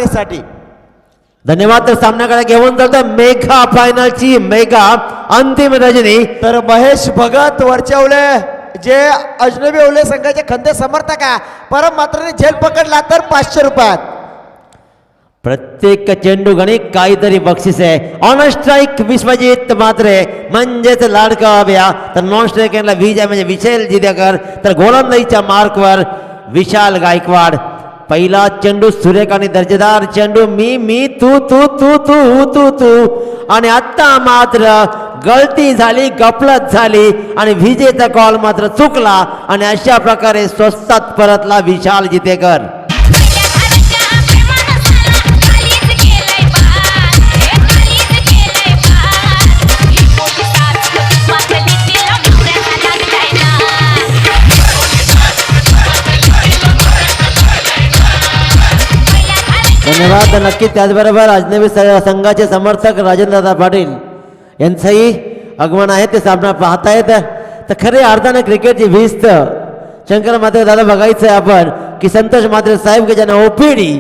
मात्रेसाठी. धन्यवाद. तर सामन्याकडे घेऊन जातो मेगा फायनलची मेगा अंतिम रजनी. तर महेश भगत वरच्यावले जे अजनबी ओले संघाचे खंदे समर्थक आहे, परम मात्र झेल पकडला तर 500 रुपयात. प्रत्येक चेंडू गणित काहीतरी बक्षीस आहे. ऑन स्ट्राईक विश्वजित मात्रे म्हणजेच लाडका अभ्या. तर नॉन स्ट्राईकला विजय म्हणजे विशाल जिदेकर. तर गोलंदाजीच्या मार्कवर विशाल गायकवाड. पहिला चेंडू सुरेख आणि दर्जेदार चेंडू. मी तू तू तू तू तू तू आणि आत्ता मात्र गलती झाली, गफलत झाली आणि विजेचा कॉल मात्र चुकला आणि अशा प्रकारे स्वस्तात परतला विशाल जितेकर. धन्यवाद. नक्कीच त्याचबरोबर अजनबी संघाचे समर्थक राजेंद्रदादा पाटील यांचंही आगमन आहे, ते सामना पाहतायत. तर खरे अर्थानं क्रिकेटची भिस्त शंकर मात्रे दादा बघायचं आहे आपण की संतोष मात्रे साहेब के ज्यानं ओपीडी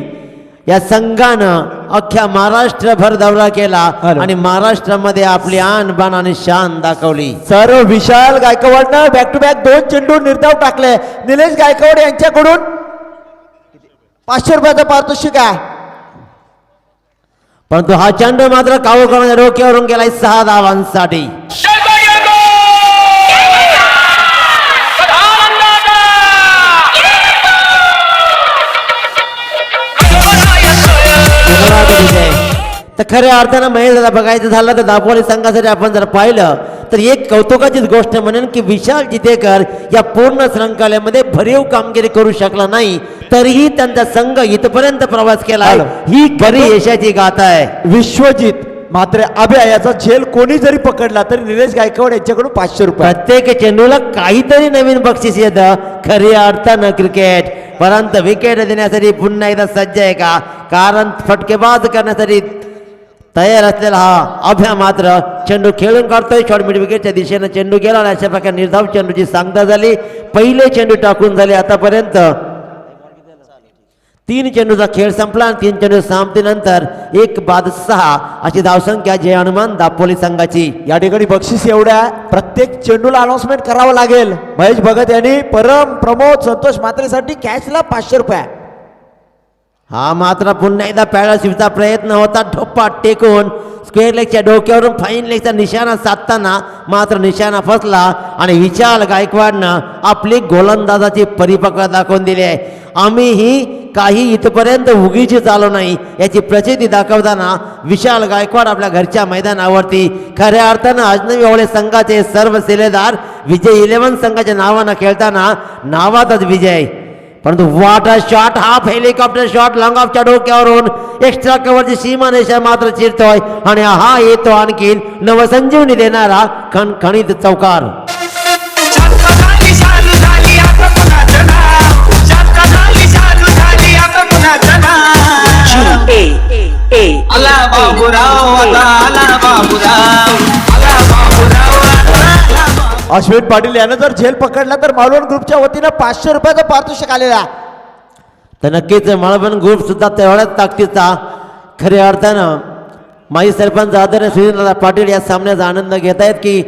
या संघानं अख्ख्या महाराष्ट्रभर दौरा केला आणि महाराष्ट्रामध्ये आपली आन बाण आणि शान दाखवली. सर्व विशाल गायकवाडनं बॅक टू बॅक 2 चेंडू निर्धाव टाकले. निलेश गायकवाड यांच्याकडून 500 रुपयाचा पारितोषिक आहे. परंतु हा चेंडू मात्र कावळकरांच्या डोक्यावरून गेलाय 6 धावांसाठी. तर खऱ्या अर्थानं महेश दादा बघायचं झालं तर दापोली संघासाठी आपण जर पाहिलं तर एक कौतुकाचीच गोष्ट म्हणेन की विशाल जितेकर या पूर्ण श्रृंखलेमध्ये भरीव कामगिरी करू शकला नाही, तरीही त्यांचा संघ इथपर्यंत प्रवास केला. ही खरी यशाची गाथा आहे. विश्वजित मात्र अभ्या याचा झेल कोणी जरी पकडला तरी निलेश गायकवाड यांच्याकडून 500 रुपये. प्रत्येक चेंडूला काहीतरी नवीन बक्षीस येतं. खऱ्या अर्थानं क्रिकेट परंतु विकेट देण्यासाठी पुन्हा एकदा सज्ज आहे का? कारण फटकेबाज करण्यासाठी तयार असलेला हा अभ्या मात्र चेंडू खेळून काढतोय. शॉर्ट मिड विकेटच्या दिशेनं चेंडू गेला आणि अशा प्रकारे निर्धाव चेंडूची सांगता झाली. पहिले चेंडू टाकून झाले. आतापर्यंत 3 चेंडूचा खेळ संपला आणि 3 चेंडू समाप्तीनंतर 1 बाद 6 अशी धावसंख्या जय हनुमान दापोली संघाची. या ठिकाणी बक्षीस एवढ्या प्रत्येक चेंडूला अनाउन्समेंट करावं लागेल. महेश भगत यांनी परम प्रमोद संतोष मात्रेसाठी कॅशला 500 रुपये. हा मात्र पुन्हा एकदा पॅडल शिवचा प्रयत्न होता. ठोपा टेकून स्क्वेअर लेगच्या डोक्यावरून फाईन लेगचा निशाणा साधताना मात्र निशाणा फसला आणि विशाल गायकवाडनं आपली गोलंदाजाची परिपक्वता दाखवून दिली आहे. आम्हीही काही इथपर्यंत उगीची चालू नाही याची प्रचिती दाखवताना विशाल गायकवाड आपल्या घरच्या मैदानावरती खऱ्या अर्थानं अजनबी ओले संघाचे सर्व शिलेदार विजय 11 संघाच्या नावानं खेळताना नावातच विजय. परंतु water shot, half helicopter shot long ऑफच्या डोक्यावरून एक्स्ट्रा कव्हरची सीमारेषा मात्र चिरतोय आणि हा येतो आणखी नवसंजीवनी देणारा खणखणीत चौकार. अश्विन पाटील यानं जर झेल पकडला तर मालवण ग्रुपच्या वतीनं 500 रुपयाचा पारितोषिक आलेला. तर नक्कीच मालवण ग्रुप सुद्धा तेवढ्याच ताकदीचा खऱ्या अर्थानं माजी सरपंच आदरणीय सुनीलदादा पाटील या सामन्याचा आनंद घेत आहेत की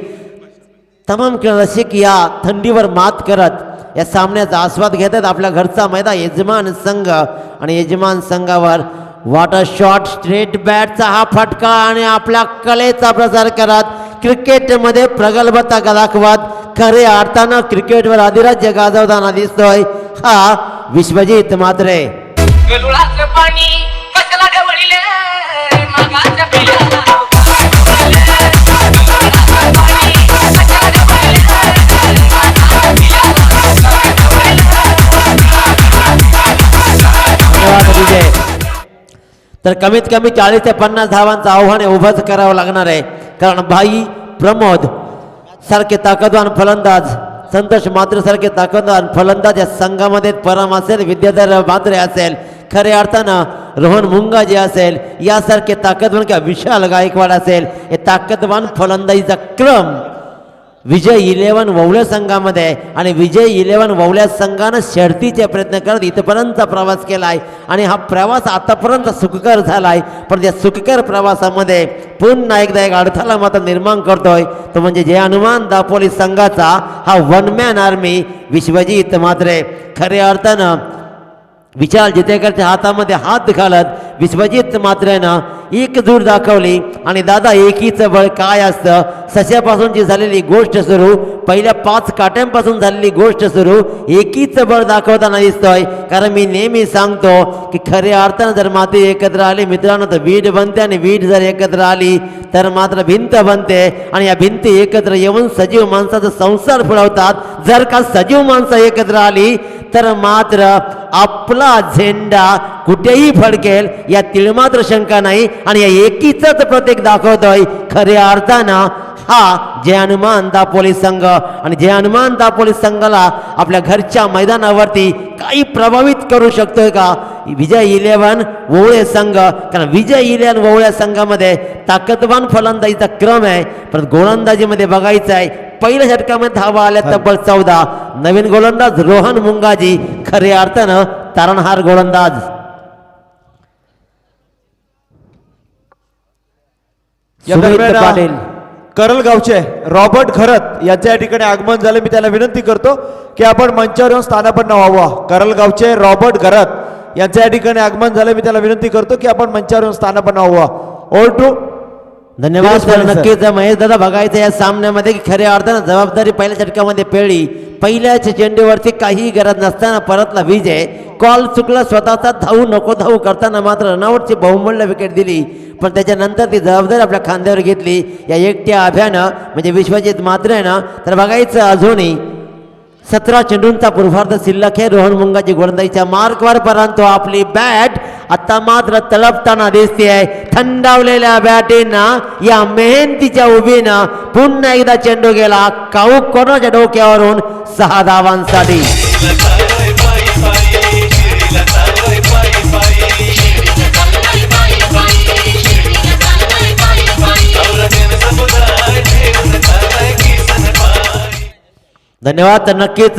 तमाम रसिक या थंडीवर मात करत या सामन्याचा आस्वाद घेत आहेत. आपल्या घरचा मैदान यजमान संघ आणि यजमान संघावर वॉटर शॉट स्ट्रेट बॅटचा हा फटका आणि आपल्या कलेचा प्रसार करत क्रिकेटमध्ये प्रगल्भता दाखवत खऱ्या अर्थानं क्रिकेटवर अधिराज्य गाजवताना दिसतोय हा विश्वजित मात्रे. तर कमीत कमी 40 ते 50 धावांचं आव्हान उभंच करावं लागणार आहे. कारण भाई प्रमोद सारखे ताकदवान फलंदाज, संतोष मात्रे सारखे ताकदवान फलंदाज या संघामध्ये परम असेल, विद्याधर मात्रे असेल, खऱ्या अर्थानं रोहन मुंगाजी असेल, यासारखे ताकदवान किंवा विशाल गायकवाड असेल, हे ताकदवान फलंदाजीचा क्रम विजय 11 ववळ्या संघामध्ये आणि विजय 11 ववळ्या संघानं शर्तीचे प्रयत्न करत इथपर्यंत प्रवास केलाय आणि हा प्रवास आतापर्यंत सुखकर झालाय. पण त्या सुखकर प्रवासामध्ये पुन्हा एकदा एक अडथळा मात्र निर्माण करतोय, तो म्हणजे जय हनुमान दापोली संघाचा हा वन मॅन आर्मी विश्वजित मात्रे. खऱ्या अर्थानं विशाल जितेकरच्या हातामध्ये हात घालत विश्वजित मात्रेनं एकजूट दाखवली. आणि दादा एकीचं बळ काय असतं, सश्यापासूनची झालेली गोष्ट सुरू, पहिल्या 5 काट्यांपासून झालेली गोष्ट सुरू, एकीचं बळ दाखवताना दिसतोय. कारण मी नेहमी सांगतो की खऱ्या अर्थानं जर माती एकत्र आली मित्रांनो तर वीट बनते, आणि वीट जर एकत्र आली तर मात्र भिंत बनते, आणि या भिंती एकत्र येऊन सजीव माणसाचा संसार फुलवतात. जर का सजीव माणसं एकत्र आली तर मात्र आपला झेंडा कुठेही फडकेल या तिळमात्र शंका नाही. आणि या एकीचंच प्रतीक दाखवतोय खऱ्या अर्थानं हा जय हनुमान दापोली संघ. आणि जय हनुमान दापोली संघाला आपल्या घरच्या मैदानावरती काही प्रभावित करू शकतोय का विजय 11 ववळे संघ. कारण विजय 11 ववळ्या संघामध्ये ताकदवान फलंदाजीचा क्रम आहे, पण गोलंदाजीमध्ये बघायचं आहे पहिल्या षटकामध्ये धावा आल्या तब्बल 14. नवीन गोलंदाज रोहन मुंगाजी खऱ्या अर्थानं तारणहार गोलंदाज. सुमित पाटील करलगावचे रॉबर्ट खरत यांच्या या ठिकाणी आगमन झाले. मी त्याला विनंती करतो की आपण मंचावर येऊन स्थानापन्न व्हावं. करलगावचे रॉबर्ट खरत यांच्या या ठिकाणी आगमन झाले. मी त्याला विनंती करतो की आपण मंचावर येऊन स्थानापन्न व्हावं. ऑल टू धन्यवाद सर. नक्कीच महेश दादा बघायचं या सामन्यामध्ये की खऱ्या अर्थानं जबाबदारी पहिल्या षटकामध्ये पेळली. पहिल्याच चेंडूवरती काही गरज नसताना परतला विजय. कॉल चुकला स्वतःचा, धावू नको धावू करताना मात्र रनआउटची बहुमूल्य विकेट दिली. पण त्याच्यानंतर ती जबाबदारी आपल्या खांद्यावर घेतली या एकट्या अभ्यानं म्हणजे विश्वजित मात्रेनं. तर बघायचं अजूनही 17 चेंडूंचा पूर्वार्ध शिल्लक आहे. रोहन मुंगाची गोलंदाजीच्या मार्कवर, परंतु आपली बॅट आता मात्र तळपताना दिसते आहे. थंडावलेल्या बॅटीनं या मेहनतीच्या उभीनं पुन्हा एकदा चेंडू गेला काऊक कोणाच्या डोक्यावरून 6 धावांसाठी. धन्यवाद. तर नक्कीच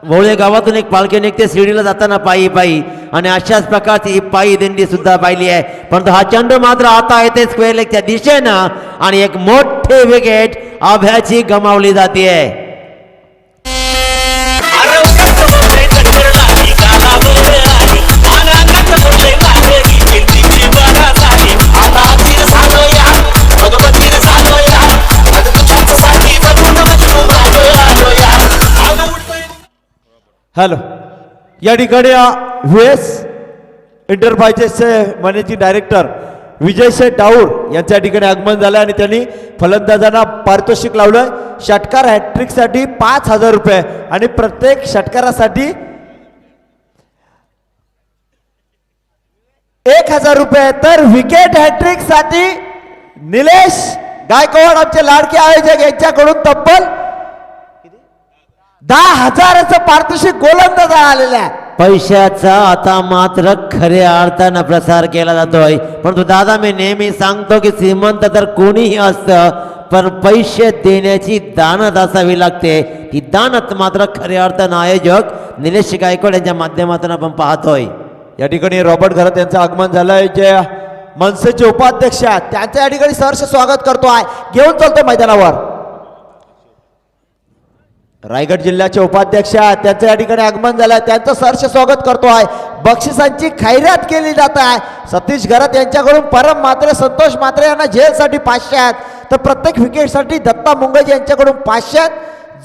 ववळे गावातून एक पालखी निघते शिर्डीला जाताना पायी पायी, आणि अशाच प्रकारची ही पायी दिंडी सुद्धा पाहिली आहे. परंतु हा चेंडू मात्र आता येते स्क्वेअर लेगच्या दिशेनं, आणि एक मोठे विकेट अभ्याची गमावली जाते. हॅलो, या ठिकाणी व्हीएस एंटरप्राइजेसचे मॅनेजिंग डायरेक्टर विजय शेठ डाऊर यांच्या ठिकाणी आगमन झालं आणि त्यांनी फलंदाजांना पारितोषिक लावलं. षटकार हॅट्रिकसाठी 5,000 रुपये आणि प्रत्येक षटकारासाठी 1,000 रुपये. तर विकेट हॅट्रिक साठी निलेश गायकवाड आमचे लाडके आयोजक यांच्याकडून तब्बल 10,000चं पारितोषिक गोलंदाज आलेलं आहे. पैशाचा आता मात्र खऱ्या अर्थानं प्रसार केला जातोय. परंतु दादा मी नेहमी सांगतो की श्रीमंत तर कोणीही असतं, पण पैसे देण्याची दानत असावी लागते. ती दानत मात्र खऱ्या अर्थानं आयोजक निलेश गायकवाड यांच्या माध्यमातून आपण पाहतोय. या ठिकाणी रॉबर्ट घरात यांचं आगमन झालंय. जे मनसेचे उपाध्यक्ष आहेत त्यांचं या ठिकाणी सहर्ष स्वागत करतो आहे, घेऊन चालतो मैदानावर. रायगड जिल्ह्याचे उपाध्यक्ष आहेत त्यांचं या ठिकाणी आगमन झालं, त्यांचं सहर्ष स्वागत करतो आहे. बक्षिसांची खैरात केली जात आहे. सतीश घरात यांच्याकडून परम मात्रे, संतोष मात्रे यांना झेलसाठी 500 आहेत, तर प्रत्येक विकेटसाठी दत्ता मुंगजी यांच्याकडून 500 आहेत.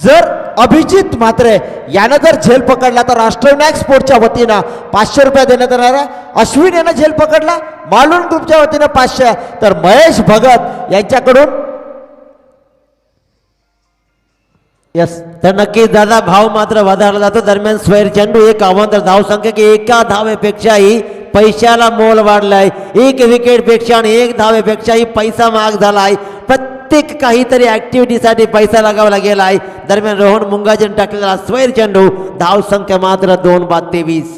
जर अभिजित म्हात्रे यानं जर झेल पकडला तर राष्ट्रविनायक स्पोर्टच्या वतीनं 500 रुपये देण्यात येणार आहे. अश्विन यानं झेल पकडला मालून ग्रुपच्या वतीनं 500, तर महेश भगत यांच्याकडून यस. तर नक्कीच दादा भाव मात्र वधारला जातो. दरम्यान स्क्वेअर चेंडू एक आव्हान, तर धावसंख्या की एका धावेपेक्षाही पैशाला मोल वाढलाय. एक विकेटपेक्षा आणि एक धावेपेक्षाही पैसा महाग झालाय. प्रत्येक काहीतरी ऍक्टिव्हिटीसाठी पैसा लगावला गेलाय. दरम्यान रोहन मुंगाजीने टाकलेला स्क्वेअर चेंडू, धावसंख्या मात्र 2-23.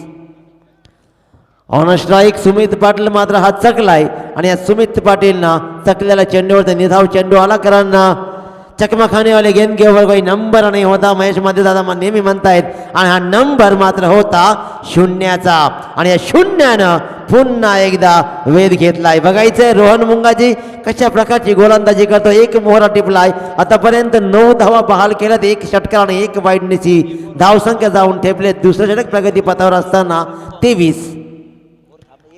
ऑन स्ट्राईक सुमित पाटील मात्र हा चकलाय, आणि या सुमित पाटीलना चकलेल्या चेंडूवर निधाव चेंडू आला. कारण चकमा खानेवाले गेंदकेवर कोई नंबर नाही होता. महेश मध्ये दादा नेहमी म्हणतायत आणि हा नंबर मात्र होता शून्याचा आणि या शून्यानं पुन्हा एकदा वेध घेतलाय. बघायचंय रोहन मुंगाजी कशा प्रकारची गोलंदाजी करतो. एक मोहरा टिपलाय. आतापर्यंत 9 धावा बहाल केल्यात. 1 षटकार आणि 1 वाईडनीची धावसंख्या जाऊन ठेपले. दुसरं षटक प्रगतीपथावर असताना 23.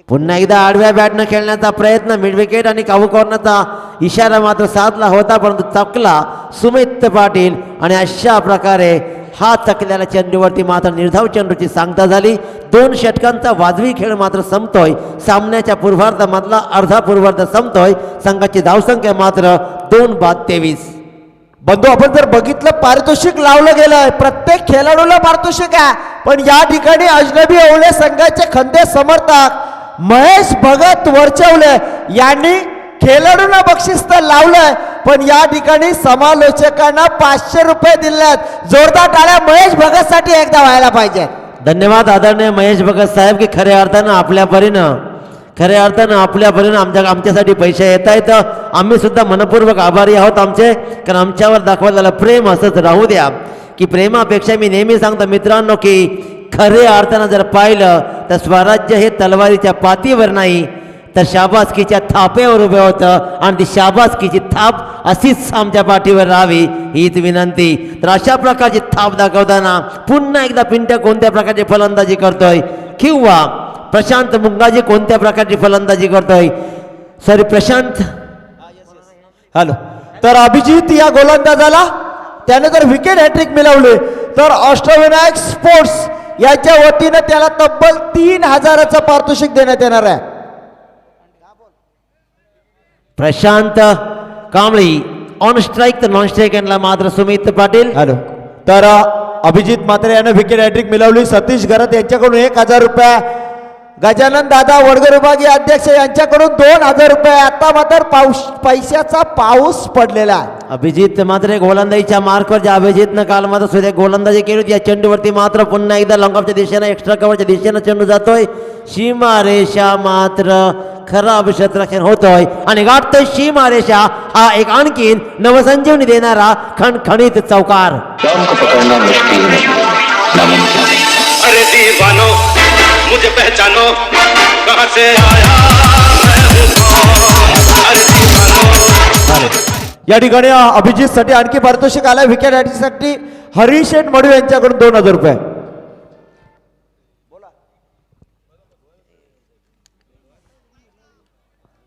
पुन्हा एकदा आडव्या बॅटनं खेळण्याचा प्रयत्न. मिड विकेट आणि काबू करण्याचा इशारा मात्र साधला होता परंतु चकला सुमित पाटील आणि अशा प्रकारे हा चकल्याला चेंडूवरती मात्र निर्धाव चेंडूची सांगता झाली. 2 षटकांचा वाजवी खेळ मात्र संपतोय. सामन्याच्या पूर्वार्धामधला अर्धा पूर्वार्ध संपतोय. संघाची धावसंख्या मात्र 2-23. बंधू आपण जर बघितलं पारितोषिक लावलं गेलंय. प्रत्येक खेळाडूला पारितोषिक आहे पण या ठिकाणी अजनबी ओवळे संघाचे खंदे समर्थक महेश भगत वरचवले यांनी खेळाडूंना बक्षीस तर लावलंय पण या ठिकाणी समालोचकांना 500 रुपये दिलेत. जोरदार टाळ्या महेश भगत साठी एकदा व्हायला पाहिजे. धन्यवाद आदरणीय महेश भगत साहेब की खऱ्या अर्थानं आपल्या परीनं आमच्यासाठी पैसे येत आहेत. आम्ही सुद्धा मनपूर्वक आभारी आहोत आमचे, कारण आमच्यावर दाखवलेलं प्रेम असंच राहू द्या. की प्रेमापेक्षा मी नेहमी सांगतो मित्रांनो की खऱ्या अर्थानं जर पाहिलं तर स्वराज्य हे तलवारीच्या पातीवर नाही तर शाबासकीच्या थापेवर उभे होतं आणि ती शाबासकीची थाप अशीच आमच्या पाठीवर राहावी हीच विनंती. तर अशा प्रकारची थाप दाखवताना पुन्हा एकदा पिंट्या कोणत्या प्रकारची फलंदाजी करतोय किंवा प्रशांत मुंगाजी कोणत्या प्रकारची फलंदाजी करतोय. Sorry Prashant hello. तर अभिजित या गोलंदाजाला त्याने जर विकेट हॅट्रिक मिळवली तर अष्टविनायक स्पोर्ट्स याच्या वतीनं त्याला तब्बल 3000चं पारितोषिक देण्यात येणार आहे. प्रशांत कांबळी ऑन स्ट्राईक तर नॉन स्ट्राईक यांना मात्र सुमित पाटील. हॅलो. तर अभिजित मात्रे यानं विकेट हॅट्रिक मिळवली. सतीश घरत यांच्याकडून 1000 रुपये. गजानन दादा वडगर विभागीय अध्यक्ष यांच्याकडून 2000 रुपये. आता मात्र पैशाचा पाऊस पडलेला आहे. अभिजित मात्र गोलंदाजीच्या मार्कवर ज्या अभिजितनं काल मात्र सुद्धा गोलंदाजी केली होती. या चेंडूवरती मात्र पुन्हा एकदा लॉंगऑफच्या दिशेनं एक्स्ट्रा कव्हरच्या दिशेनं चेंडू जातोय. सीमारेषा मात्र खराब क्षेत्ररक्षण होतोय आणि गाठतोय सीमारेषा. हा एक आणखीन नवसंजीवनी देणारा खणखणीत चौकार. पकडना मुश्किल नहीं नामुमकिन नहीं. अरे दीवानो मुझे पहचानो कहां से आया मैं हूं कौन. अरे दीवानो. या ठिकाणी अभिजित साठी आणखी पारितोषिक आलं. विकेट हॅट्रिकसाठी हरीश शेठ मडू यांच्याकडून 2000 रुपये.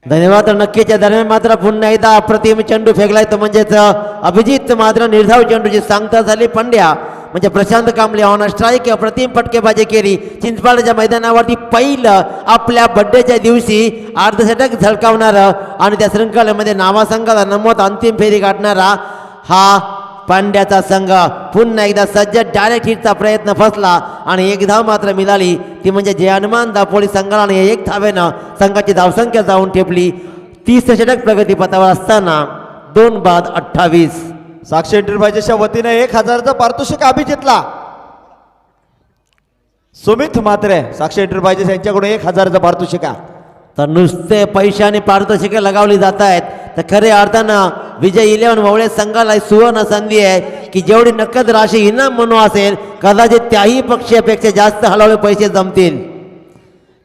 धन्यवाद. तर नक्कीच्या दरम्यान मात्र पुन्हा एकदा अप्रतिम चेंडू फेकलाय तो म्हणजेच अभिजित मात्र निर्धाव चेंडूची सांगता झाली. पंड्या म्हणजे प्रशांत कांबळे ऑन स्ट्राईक अप्रतिम फटकेबाजी केली. चिंचपाडच्या मैदानावरती पहिलं आपल्या बड्डेच्या दिवशी अर्धशतक झळकावणारं आणि त्या शृंखलेमध्ये नावासंघाला नमवत अंतिम फेरी गाठणारा हा पांड्याचा संघ पुन्हा एकदा सज्ज. डायरेक्ट हिटचा प्रयत्न फसला आणि एक धाव मात्र मिळाली ती म्हणजे जय हनुमान दापोली संघाला आणि 1 धावेनं संघाची धावसंख्या जाऊन ठेपली. 30 षटक प्रगतीपथावर असताना 2-28. साक्षी एंटरप्राइजेसच्या वतीने 1000चं पारितोषिक अभिजितला. सुमित मात्रे साक्षी एंटरप्राइजेस यांच्याकडून 1000चं पारितोषिक आहे. तर नुसते पैशाने पारितोषिके लगावली जात आहेत तर खऱ्या अर्थानं विजय 11 ववळे संघाला सुवर्ण संधी आहे की जेवढी नकद राशी इनाम म्हणून असेल कदाचित त्याही पक्षापेक्षा जास्त हळूहळू पैसे जमतील.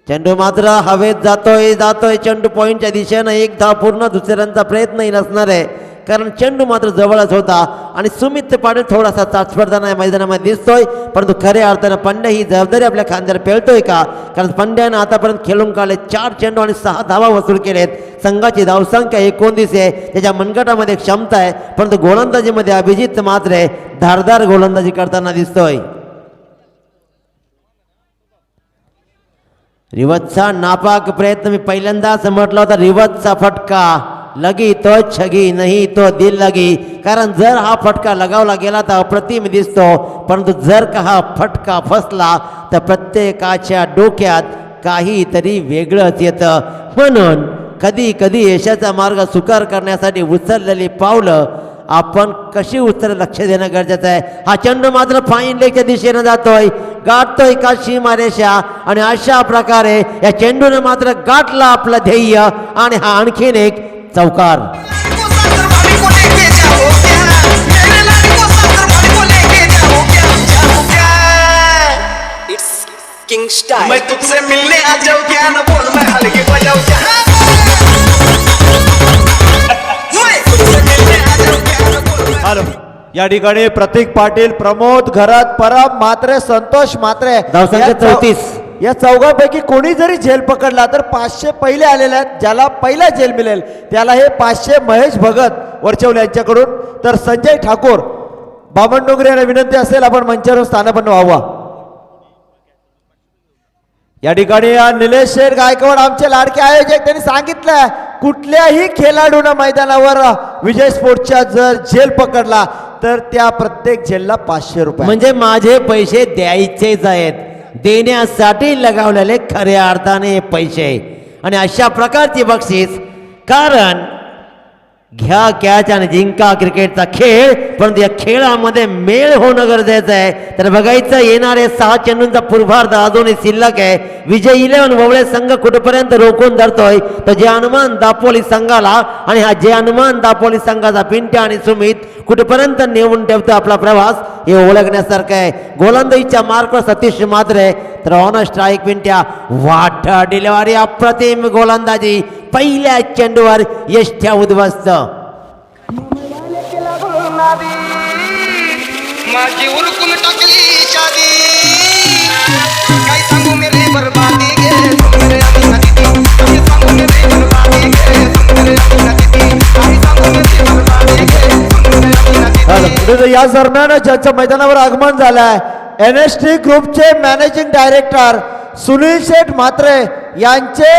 चेंडू मात्र हवेत जातोय चेंडू पॉईंटच्या दिशेनं 1 धाव पूर्ण. दुसऱ्यांचा प्रयत्नही नसणार आहे कारण चेंडू मात्र जवळच होता आणि सुमित पाटील थोडासा चाचपडताना या मैदानामध्ये दिसतोय. परंतु खऱ्या अर्थानं पंड्या ही जबाबदारी आपल्या खांद्यावर पेलतोय का, कारण पंड्यानं आतापर्यंत खेळून काढले 4 चेंडू आणि 6 धावा वसूल केलेत. संघाची धावसंख्या 19 आहे. त्याच्या मनगटामध्ये क्षमता आहे परंतु गोलंदाजीमध्ये अभिजित मात्र धारदार गोलंदाजी करताना दिसतोय. रिवतचा नापाक प्रयत्न. मी पहिल्यांदाच म्हटलं होता रिवतचा फटका लगी तो छगी नाही तो दिल लगी, कारण जर हा फटका लगावला गेला तर अप्रतिम दिसतो परंतु जर का हा फटका फसला तर प्रत्येकाच्या डोक्यात काहीतरी वेगळंच येतं. म्हणून कधी कधी यशाचा मार्ग सुकर करण्यासाठी उचललेली पावलं आपण कशी उचल लक्ष देणं गरजेचं आहे. हा चेंडू मात्र फाईन लेगच्या दिशेनं जातोय, गाठतोय का सीमारेषा आणि अशा प्रकारे या चेंडूने मात्र गाठला आपलं ध्येय आणि हा आणखीन एक चौकार. King style. मैं तुझसे मिलने आ जाऊं क्या न बोल मैं हल्की बजाऊं क्या मैं तुझसे मिलने आ जाऊं क्या न बोल मैं हॅलो या ठिकाणी प्रतीक पाटील, प्रमोद घरात, परम म्हात्रे, संतोष म्हात्रे धावसंख्या या 34. या चौघांपैकी कोणी जरी झेल पकडला तर 500 पहिले आलेले आहेत. ज्याला पहिला झेल मिळेल त्याला हे 500 महेश भगत वरचवले यांच्याकडून. तर संजय ठाकूर, बामण डोंगरे यांना विनंती असेल आपण मंचावर स्थानापन्न व्हावा. या ठिकाणी निलेश शेठ गायकवाड आमचे लाडके आयोजक त्यांनी सांगितलं कुठल्याही खेळाडूनं मैदानावर विजय स्पोर्ट्सच्या जर झेल पकडला तर त्या प्रत्येक झेलला 500 रुपये. म्हणजे माझे पैसे द्यायचेच आहेत, देण्यासाठी लगावलेले खऱ्या अर्थाने हे पैसे. आणि अशा प्रकारची बक्षीस, कारण घ्या कॅच आणि जिंका क्रिकेटचा खेळ, परंतु या खेळामध्ये मेळ होणं गरजेचं आहे. तर बघायचं येणारे 6 चेंडूंचा पूर्वार्ध अजूनही शिल्लक आहे. विजय 11 ववळे संघ कुठपर्यंत रोखून धरतोय तर जे हनुमान दापोली संघाला आणि हा जे हनुमान दापोली संघाचा पिंट्या आणि सुमित कुठपर्यंत नेऊन ठेवतो आपला प्रवास हे ओळखण्यासारखं आहे. गोलंदाजीच्या मार्कवर सतीश मात्रे, तर ऑन स्ट्राईक पिंट्या, वाटा डिलिव्हरी, अप्रतिम गोलंदाजी, पहिल्या चेंडूवर यष्ठ्या उद्ध्वस्त. माझी उरकून टाकली शादी काय सांगू मेरी बर्बादी गे मेरे काय सांगू मेरी बर्बादी गे मेरे काय सांगू मेरी बर्बादी गे पुढे या दरम्यान ज्यांचं मैदानावर आगमन झालंय NST ग्रुपचे मॅनेजिंग डायरेक्टर सुनील शेठ म्हात्रे यांचे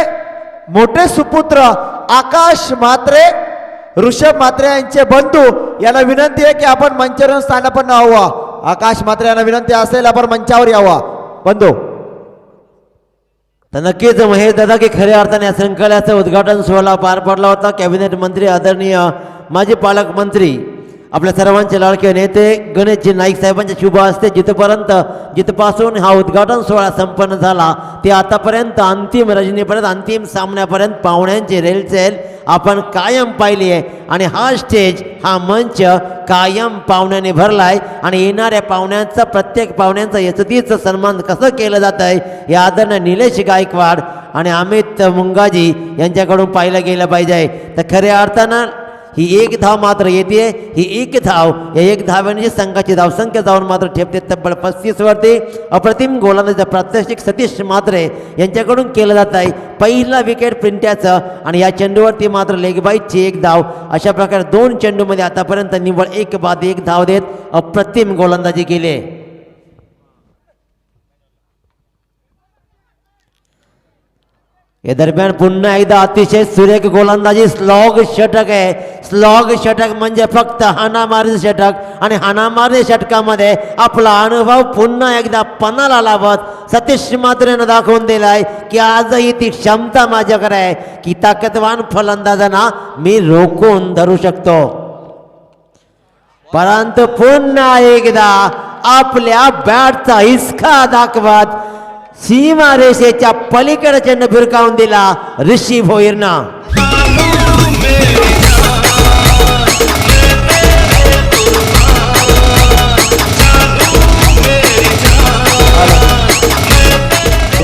मोठे सुपुत्र आकाश म्हात्रे, ऋषभ म्हात्रे यांचे बंधू यांना विनंती आहे की आपण मंचावर स्थानापन्न व्हावं. आकाश म्हात्रे यांना विनंती असेल आपण मंचावर यावा. बंधू तर नक्कीच महेश दादा की खऱ्या अर्थाने या शृंखल्याचं उद्घाटन सोहळा पार पडला होता. कॅबिनेट मंत्री आदरणीय माजी पालकमंत्री आपल्या सर्वांचे लाडके नेते गणेशजी नाईक साहेबांच्या शुभ हस्ते जिथपासून हा उद्घाटन सोहळा संपन्न झाला ते आतापर्यंत अंतिम रजनीपर्यंत, अंतिम सामन्यापर्यंत पाहुण्यांची रेलचेल आपण कायम पाहिली आहे. आणि हा स्टेज, हा मंच कायम पाहुण्याने भरला आहे. आणि येणाऱ्या पाहुण्यांचा, प्रत्येक पाहुण्यांचा यशस्वीचं सन्मान कसं केलं जातं आहे हे आदरणीय निलेश गायकवाड आणि अमित मुंगाजी यांच्याकडून पाहिलं गेलं पाहिजे. तर खऱ्या अर्थानं ही एक धाव मात्र येते. ही एक धाव, या एक धाव्याने संघाची धावसंख्या जाऊन मात्र ठेपते तब्बल 35 वरती. अप्रतिम गोलंदाजीचा प्रात्यक्षिक सतीश मात्रे यांच्याकडून केलं जात आहे. पहिला विकेट पिंट्याचं आणि या चेंडूवरती मात्र लेगबाईटची एक धाव. अशा प्रकारे 2 चेंडूमध्ये आतापर्यंत निव्वळ 1 बाद 1 धाव देत अप्रतिम गोलंदाजी केली. या दरम्यान पुन्हा एकदा अतिशय सुरेख गोलंदाजी, स्लॉग षटक आहे. स्लॉग षटक म्हणजे फक्त हाणामारी षटक, आणि हाणामारी षटकामध्ये आपला अनुभव पुन्हा एकदा पणाला लावत सतीश मात्रेनं दाखवून दिलाय की आजही ती क्षमता माझ्याकडे आहे की ताकदवान फलंदाजांना मी रोखून धरू शकतो. परंतु पुन्हा एकदा आपल्या बॅटचा हिसका दाखवत सीमारेषेच्या पलीकडे चेंडू फिरकावून दिला ऋषी भोईरनं.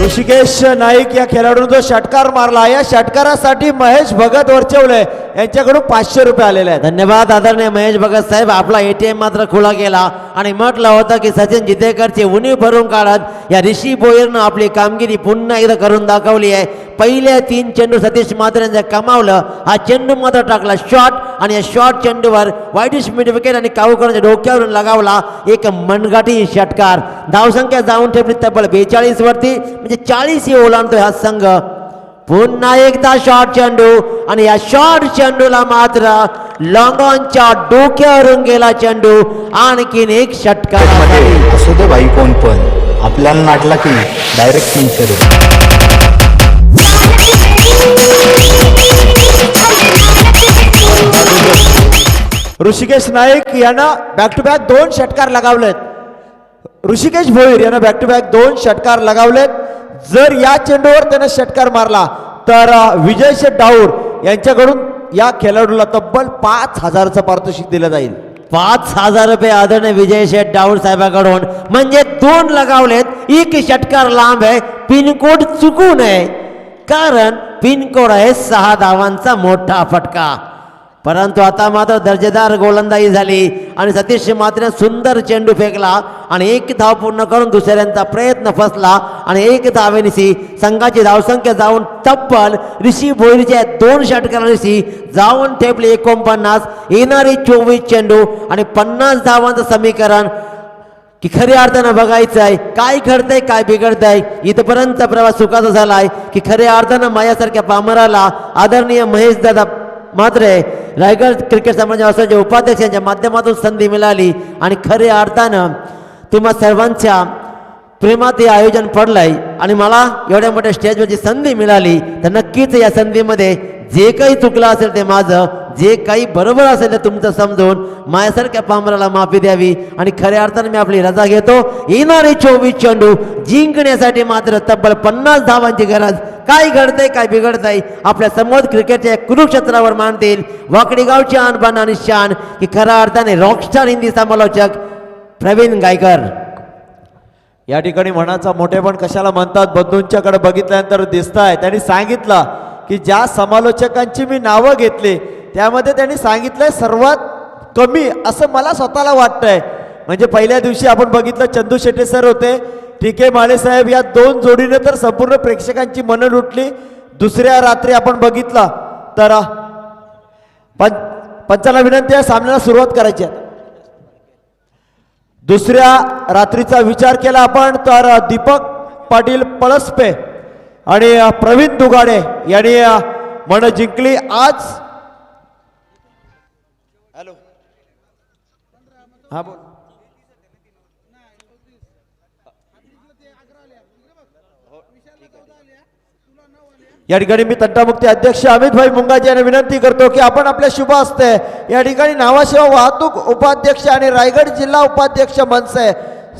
ऋषिकेश नाईक या खेळाडूने जो षटकार मारला, या षटकारासाठी महेश भगत वरचवले यांच्याकडून 500 रुपये आलेले आहेत. धन्यवाद आदरणीय महेश भगत साहेब. आपला ATM मात्र खुला केला आणि म्हटलं होतं की सचिन जितेकरची उणीव भरून काढत या ऋषी भोईरनं आपली कामगिरी पुन्हा एकदा करून दाखवली आहे. पहिल्या 3 चेंडू सतीश मात्रेंचं कमावलं. हा चेंडू मात्र टाकला शॉट, आणि या शॉट चेंडूवर वाईडिश मिड विकेट आणि कावकरांच्या डोक्यावरून लगावला एक मनगाठी षटकार. धावसंख्या जाऊन ठेवली तब्बल 42 वरती, म्हणजे 40 ही ओलांडतोय हा संघ. पुन्हा एकदा शॉर्ट चेंडू, आणि या शॉर्ट चेंडूला मात्र लॉंगॉनच्या डोक्यावरून गेला चेंडू. आणखीन एक षटकार. असू दे भाई कोण पण, आपल्याला नाटला की डायरेक्ट 300 रुपये. ऋषिकेश नाईक यांना बॅक टू बॅक 2 षटकार लगावलेत. ऋषिकेश भोईर यांना बॅक टू बॅक 2 षटकार लगावलेत. जर या चेंडूवर त्याने षटकार मारला तर विजय शेठ डाऊर यांच्याकडून या खेळाडूला तब्बल 5000चं पारितोषिक दिलं जाईल. 5,000 रुपये आदरणीय विजय शेठ डाऊड साहेबांकडून, म्हणजे 2 लगावलेत, एक षटकार लांब आहे, पिनकोड चुकू नये, कारण पिनकोड आहे 6 धावांचा मोठा फटका. परंतु आता मात्र दर्जेदार गोलंदाजी झाली आणि सतीश मात्रे सुंदर चेंडू फेकला आणि 1 धाव पूर्ण करून दुसऱ्यांचा प्रयत्न फसला आणि 1 धावेनिशी संघाची धावसंख्या जाऊन तब्बल ऋषी भोईरच्या 2 षटकारांशी जाऊन ठेपली 49. येणारी 24 चेंडू आणि 50 धावांचं समीकरण की खऱ्या अर्थानं बघायचं आहे काय घडतंय काय बिघडतंय. इथपर्यंत प्रवास सुखाचा झालाय की खऱ्या अर्थानं माझ्यासारख्या पामराला आदरणीय महेश दादा मात्रे रायगड क्रिकेट समाजाच्या उपाध्यक्षांच्या माध्यमातून संधी मिळाली आणि खऱ्या अर्थानं तुम्हा सर्वांच्या प्रेमात हे आयोजन पडलंय आणि मला एवढ्या मोठ्या स्टेजवरची संधी मिळाली तर नक्कीच या संधीमध्ये जे काही चुकलं असेल ते माझं, जे काही बरोबर असेल ते तुमचं समजून माझ्यासारख्या पामराला माफी द्यावी आणि खऱ्या अर्थानं मी आपली रजा घेतो. येणारे 24 चेंडू जिंकण्यासाठी मात्र तब्बल 50 धावांची गरज. काय घडतंय काय बिघडतंय आपल्या समोर क्रिकेटच्या कुरुक्षेत्रावर मांडतील वाकडी गावची आणबाण आणि शान की खऱ्या अर्थाने रॉकस्टार हिंदी समालोचक प्रवीण गायकर. या ठिकाणी मनाचा मोठेपण कशाला म्हणतात बंधूंच्याकडे बघितल्यानंतर दिसत आहे. त्यांनी सांगितलं की ज्या समालोचकांची मी नावं घेतली त्यामध्ये त्यांनी सांगितलंय सर्वात कमी असं मला स्वतःला वाटतंय. म्हणजे पहिल्या दिवशी आपण बघितलं चंदू शेट्टे सर होते, टी.के. माळे साहेब, या 2 जोडीने तर संपूर्ण प्रेक्षकांची मनं लुटली. दुसऱ्या रात्री आपण बघितलं तर पंचाला विनंती आहे सामन्याला सुरुवात करायची आहे. दुसऱ्या रात्रीचा विचार केला आपण तर दीपक पाटील पळसपे आणि प्रवीण दुगाडे यांनी मन जिंकली. आज हॅलो हा बोल. या ठिकाणी मी तंटामुक्ती अध्यक्ष अमित भाई मुंगाजी यांना विनंती करतो की आपण आपल्या शुभ हस्ते या ठिकाणी नावाशिवा वाहतूक उपाध्यक्ष आणि रायगड जिल्हा उपाध्यक्ष मनसे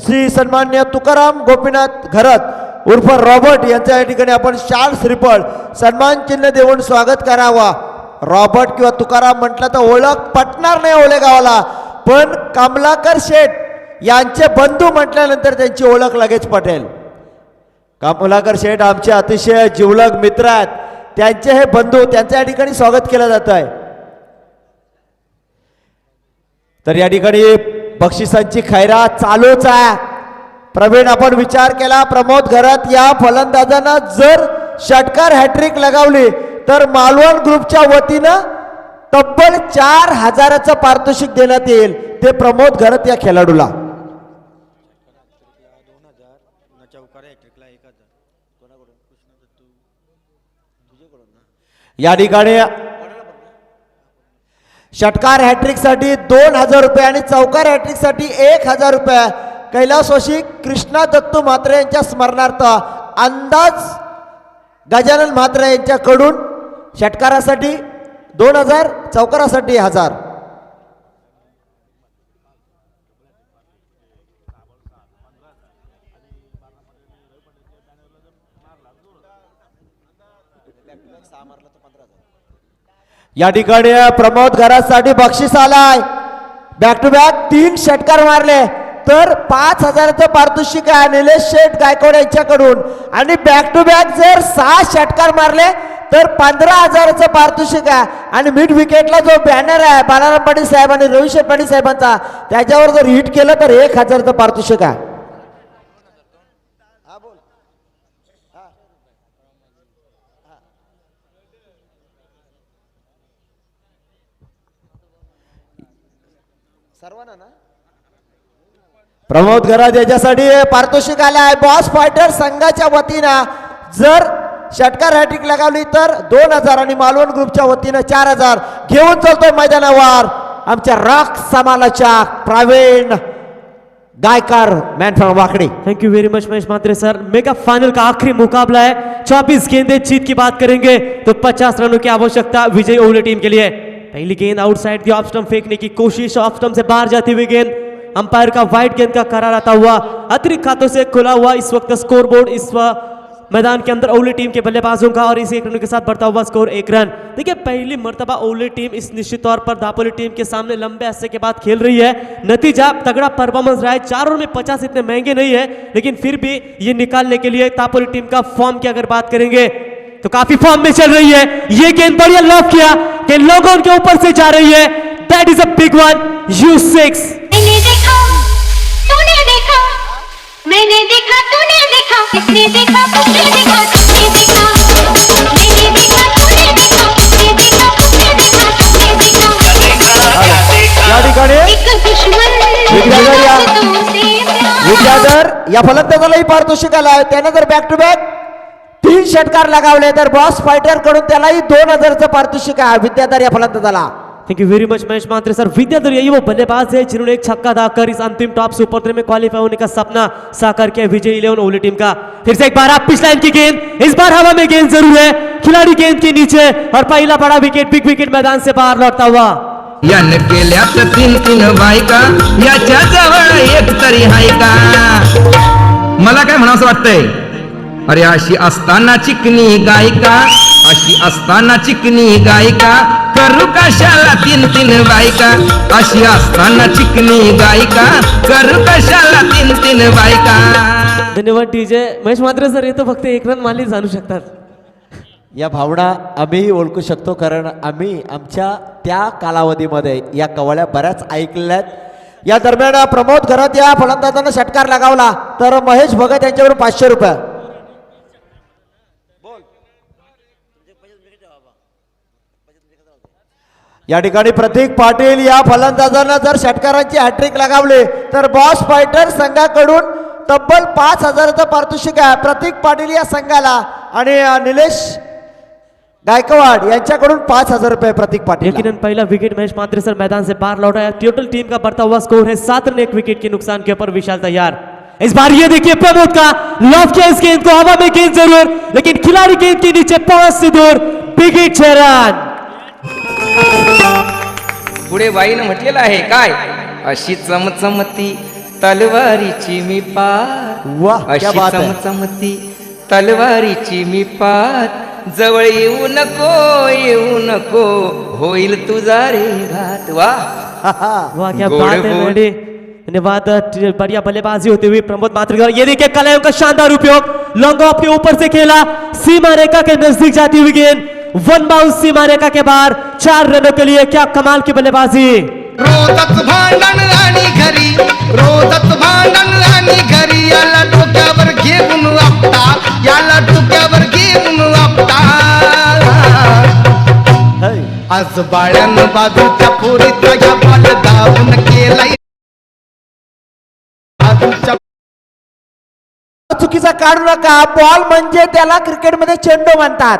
श्री सन्मान्य तुकाराम गोपीनाथ घरत उर्फ रॉबर्ट यांच्या या ठिकाणी आपण शाल श्रीफळ सन्मान चिन्ह देऊन स्वागत करावा. रॉबर्ट किंवा तुकाराम म्हटलं तर ओळख पटणार नाही ओले गावाला, पण कमलाकर शेठ यांचे बंधू म्हटल्यानंतर त्यांची ओळख लगेच पटेल. कमलाकर शेठ आमचे अतिशय जिवलग मित्र आहेत, त्यांचे हे बंधू, त्यांच्या या ठिकाणी स्वागत केलं जात आहे. तर या ठिकाणी बक्षिसांची खैरात चालूच आहे. प्रवीण आपण विचार केला प्रमोद घरात या फलंदाजांना जर षटकार हॅट्रिक लगावली तर मालवण ग्रुपच्या वतीनं तब्बल 4,000चं पारितोषिक देण्यात येईल ते प्रमोद घरात या खेळाडूला. या ठिकाणी षटकार हॅट्रिक साठी 2,000 रुपये आणि चौकार हॅट्रिक साठी 1,000 रुपये कैलासवासी कृष्णा दत्तू म्हात्रे यांच्या स्मरणार्थ अंदाज गजानन म्हात्रे यांच्याकडून षटकारासाठी 2,000 चौकारासाठी 1,000. या ठिकाणी प्रमोद घरासाठी बक्षीस आलाय. बॅक टू बॅक 3 षटकार मारले तर 5,000चं पारितोषिक आहे निलेश शेठ गायकवाड यांच्याकडून आणि बॅक टू बॅक जर 6 षटकार मारले तर 15,000चं पारितोषिक आहे. आणि मिड विकेटला जो बॅनर आहे बालाराम पाटील साहेब आणि रविशेठ पाटील साहेबांचा त्याच्यावर जर हिट केलं तर 1,000चं पारितोषिक आहे. सर्वांना ना प्रमोद घरात याच्यासाठी पारितोषिक आले आहे. बॉस फायटर संघाच्या वतीनं जर षटकार हॅट्रिक लगावली तर 2,000 आणि मालवण ग्रुपच्या वतीनं 4,000 घेऊन चलतोय मैदानावर आमच्या रॉक समालोचक Pravin Gaikar man from Wakdi. Thank you very much Mahesh Mhatre sir. Mega final का आखिरी मुकाबला है. 24 गेंदें जीत की बात करेंगे तो 50 रनों की आवश्यकता विजय ओवले टीम के लिए. पहली गेंद आउटसाइड दी ऑफ स्टंप फेंकने की कोशिश, ऑफ स्टंप से बाहर जाती हुई गेंद, अंपायर का वाइड गेंद का करार आता हुआ, अतिरिक्त खातों से खुला हुआ इस वक्त स्कोरबोर्ड. इस मैदान के अंदर ओवली टीम के बल्लेबाजों का और इसी 1 रन के साथ बढ़ता हुआ स्कोर 1 रन। देखिए पहली मर्तबा ओवली टीम इस निश्चित तौर पर दापोली टीम के सामने लंबे अरसे के बाद खेल रही है। नतीजा तगड़ा परफॉर्मेंस रहा है, 4 ओवर में 50 इतने महंगे नहीं है, लेकिन फिर भी ये निकालने के लिए दापोली टीम का फॉर्म की अगर बात करेंगे तो काफी फॉर्म में चल रही है। ये गेंद बढ़िया लॉक किया कि लोगों के ऊपर से जा रही है। That is a big one. U6 मैंने देखा तूने देखा, मैंने देखा तूने देखा, किसने देखा किसने देखा, किसने देखा, मैंने देखा तूने देखा, किसने देखा किसने देखा, किसने देखा, या ठिकाणी एक दुश्मन विद्याधर या- तुमसे प्यार। विद्याधर या फलंदाजालाही पारितोषिक आलाय. त्याने जर बॅक टू बॅक 3 षटकार लगावले तर बॉस फायटर कडून त्यालाही 2000चं पारितोषिक आहे विद्याधर या फलंदाजाला. Thank you very much Mahesh Mhatre sir. Vidyadhar यही वो बल्लेबाज है जिन्होंने एक छक्का दाकर इस अंतिम टॉप सुपर 3 में क्वालिफाई होने का सपना साकार किया विजय 11 ओवली टीम का। फिर से एक बार आप पिच लाइन की गेंद, इस बार हवा में गेंद जरूर है, खिलाड़ी गेंद के नीचे और पहला बड़ा विकेट, बिग विकेट मैदान से बाहर लौटता हुआ। यानं केल्यात 3 बायका, याच्या जवळ एक तरी हाय का? मला काय म्हणावं वाटतंय, अरे अशी असताना चिकनी गायिका, अशी असताना चिकनी गायिका, करू कशाला 3 बायका, अशी असताना चिकनी गायिका, करू कशाला 3 बायका. धन्यवाद डीजे महेश मात्रे सर। हे तर फक्त 1 रन मारली जाणू शकतात. या भावना आम्हीही ओळखू शकतो, कारण आम्ही आमच्या त्या कालावधीमध्ये या कवळ्या बऱ्याच ऐकलेल्या आहेत. या दरम्यान प्रमोद घरात या फलंदाजांना षटकार लगावला तर महेश भगत यांच्यावर 500 रुपये. या ठिकाणी प्रतीक पाटील या फलंदाजांना जर षटकारांची हॅट्रिक लगावली तर बॉस फायटर संघाकडून तब्बल 5000चं पारितोषिक आहे प्रतीक पाटील या संघाला आणि निलेश गायकवाड यांच्याकडून 5000 रुपये प्रतीक पाटील. यकीनन पहला विकेट महेश मात्रे सर मैदान से बाहर लौटा है। टोटल टीम का बढ़ता हुआ स्कोर है 7 रन 1 विकेट के नुकसान के ऊपर विशाल तैयार। इस बार ये देखिए प्रमोद का लॉफ किया इस गेंद को, हवा में गेंद जरूर लेकिन खिलाड़ी गेंद के नीचे 5 से दूर, बिग हिट 6 रन। पुढे बाईनं म्हटलेलं आहे काय, अशी चमचमती तलवारीची मी पात, वाह, क्या अशी बात है. चमचमती तलवारीची मी पात, जवळ येऊ नको होईल तुझा रे घात. वाह वाह क्या गोड़ बात है गोड़। मेडी। धन्यवाद। बढ़िया बल्लेबाजी होते हुए प्रमोद मात्रेकर। ये देखिए कलायों का शानदार उपयोग, लॉन्ग ऑफ के ऊपर से खेला, सीमा रेखा के नजदीक जाती हुई गेंद, 1 बाउंस सीमा रेखा के बाहर, 4 रनों के लिए। क्या कमाल की बल्लेबाजी। रोजच भांडण राणी घरी, रोजच भांडण राणी घरी, याला डोक्यावर घेऊन आपटा, याला डोक्यावर घेऊन आपटा. आज बाळ्यानं बाजूच्या पोरीचा या बाल दाबून केलाय, बाजूच्या चुकीचा काढू नका, बॉल म्हणजे त्याला क्रिकेटमध्ये चेंडू म्हणतात.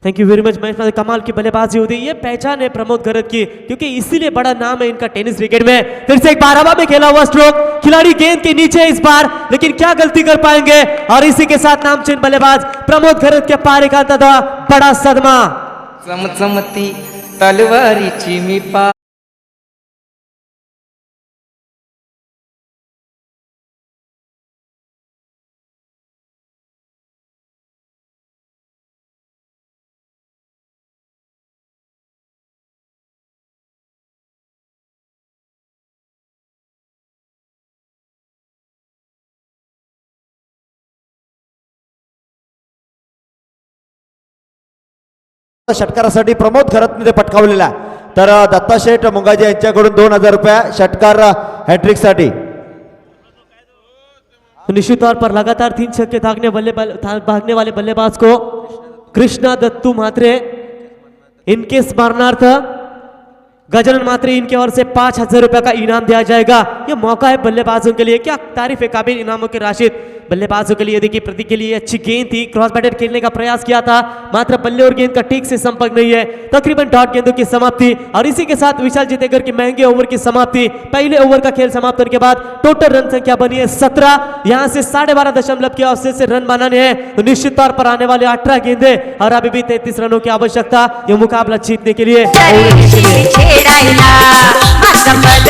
Thank you very much Mahesh Mhatre. कमाल की बल्लेबाजी होती है, ये पहचान है प्रमोद गरत की, क्योंकि इसीलिए बड़ा नाम है इनका टेनिस क्रिकेट में। फिर से एक बार हवा में खेला हुआ स्ट्रोक, खिलाड़ी गेंद के नीचे इस बार, लेकिन क्या गलती कर पाएंगे, और इसी के साथ नामचीन बल्लेबाज प्रमोद गरत के पार एक आता था बड़ा सदमा। चमचमती तलवारीची मी पात. षटकारासाठी प्रमोद घरतने पटकावलेला आहे. तर दत्ताशेठ मुंगाजी यांच्याकडून 2000 रुपये षटकार हॅट्रिक साठी. निश्चित तौर पर लगातार 3 छक्के भागने वाले बल्लेबाज को कृष्णा दत्तू मात्रे, इनके स्मरणार्थ गजानन मात्रे इनके ओर से 5000 रुपए का इनाम दिया जाएगा। ये मौका है बल्लेबाजों के लिए, क्या तारीफ है काबिल इनामों की राशिद बल्लेबाजों के लिए। देखिए प्रतीक के लिए अच्छी गेंद थी, क्रॉस बैटर खेलने का प्रयास किया था, मात्र बल्ले और गेंद का ठीक से संपर्क नहीं है। तकरीबन डॉट गेंदों की समाप्ति और इसी के साथ विशाल जितेगर की महंगे ओवर की समाप्ति। पहले ओवर का खेल समाप्त होने के बाद टोटल रन संख्या बनी है 17, यहां से 12.5 दशमलव के औसत से रन बनाने हैं तो निश्चित तौर पर आने वाले 18 गेंदे और अभी भी 33 रनों की आवश्यकता ये मुकाबला जीतने के लिए। छेडायला माझा मदत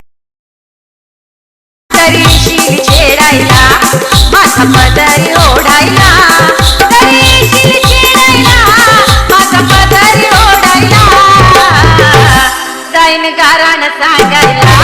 तरीशी येशील छेडायला माझा पदरी ओढायला तरी येशील छेडायला माझा पदरी ओढायला जाईन गाराण सांगायला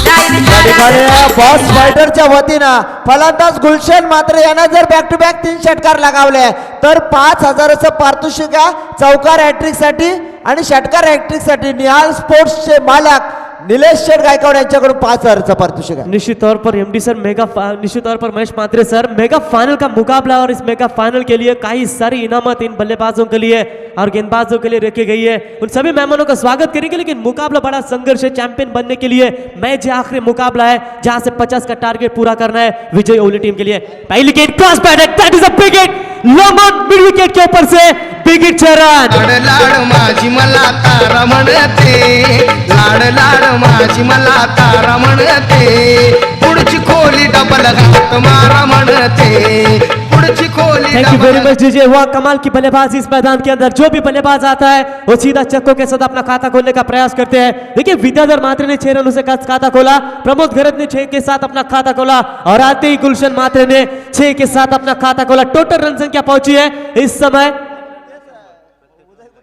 जाईन या ठिकाणी गाराण बॉस फायटरच्या वतीनं फलंदाज गुलशन मात्र यांना जर बॅक टू बॅक 3 षटकार लगावले तर 5,000चं पारितोषिक आहे चौकार हॅट्रिक साठी आणि षटकार हॅट्रिक साठी निहाल स्पोर्ट्सचे मालक नीलेश शेठ गायकवाड यांच्याकडून 5,000चं पारितोषिक है। निश्चित तौर पर एमडी सर निश्चित तौर पर Mahesh Mhatre sir mega final का मुकाबला और इस मेगा फाइनल के लिए कई सारी इनामत इन बल्लेबाजों के लिए और गेंदबाजों के लिए रखी गई है। उन सभी मेहमानों का स्वागत करेंगे, लेकिन मुकाबला बड़ा संघर्ष है। चैंपियन बनने के लिए मैच आखिरी मुकाबला है जहां से 50 का टारगेट पूरा करना है विजय ओवली टीम के लिए। पहली गेंद cross bat, that is a big hit, long on mid wicket के ऊपर से बिग हिट चरण। लाड लाड माझी मला तारा म्हणते, लाड लाड माझी मला तारा म्हणते, पुढची खोली डबल घात मारा म्हणते, पुढची खोली thank you very double much DJ. हुआ कमाल की बल्लेबाजी इस मैदान के अंदर। जो भी बल्लेबाज आता है वो सीधा चक्कों के साथ अपना खाता खोलने का प्रयास करते हैं। देखिए विद्याधर मात्रे ने 6 रनों से खाता खोला, प्रमोद गरज ने 6 के साथ अपना खाता खोला और आते ही गुलशन मात्रे ने 6 के साथ अपना खाता खोला। टोटल रन संख्या पहुंची है इस समय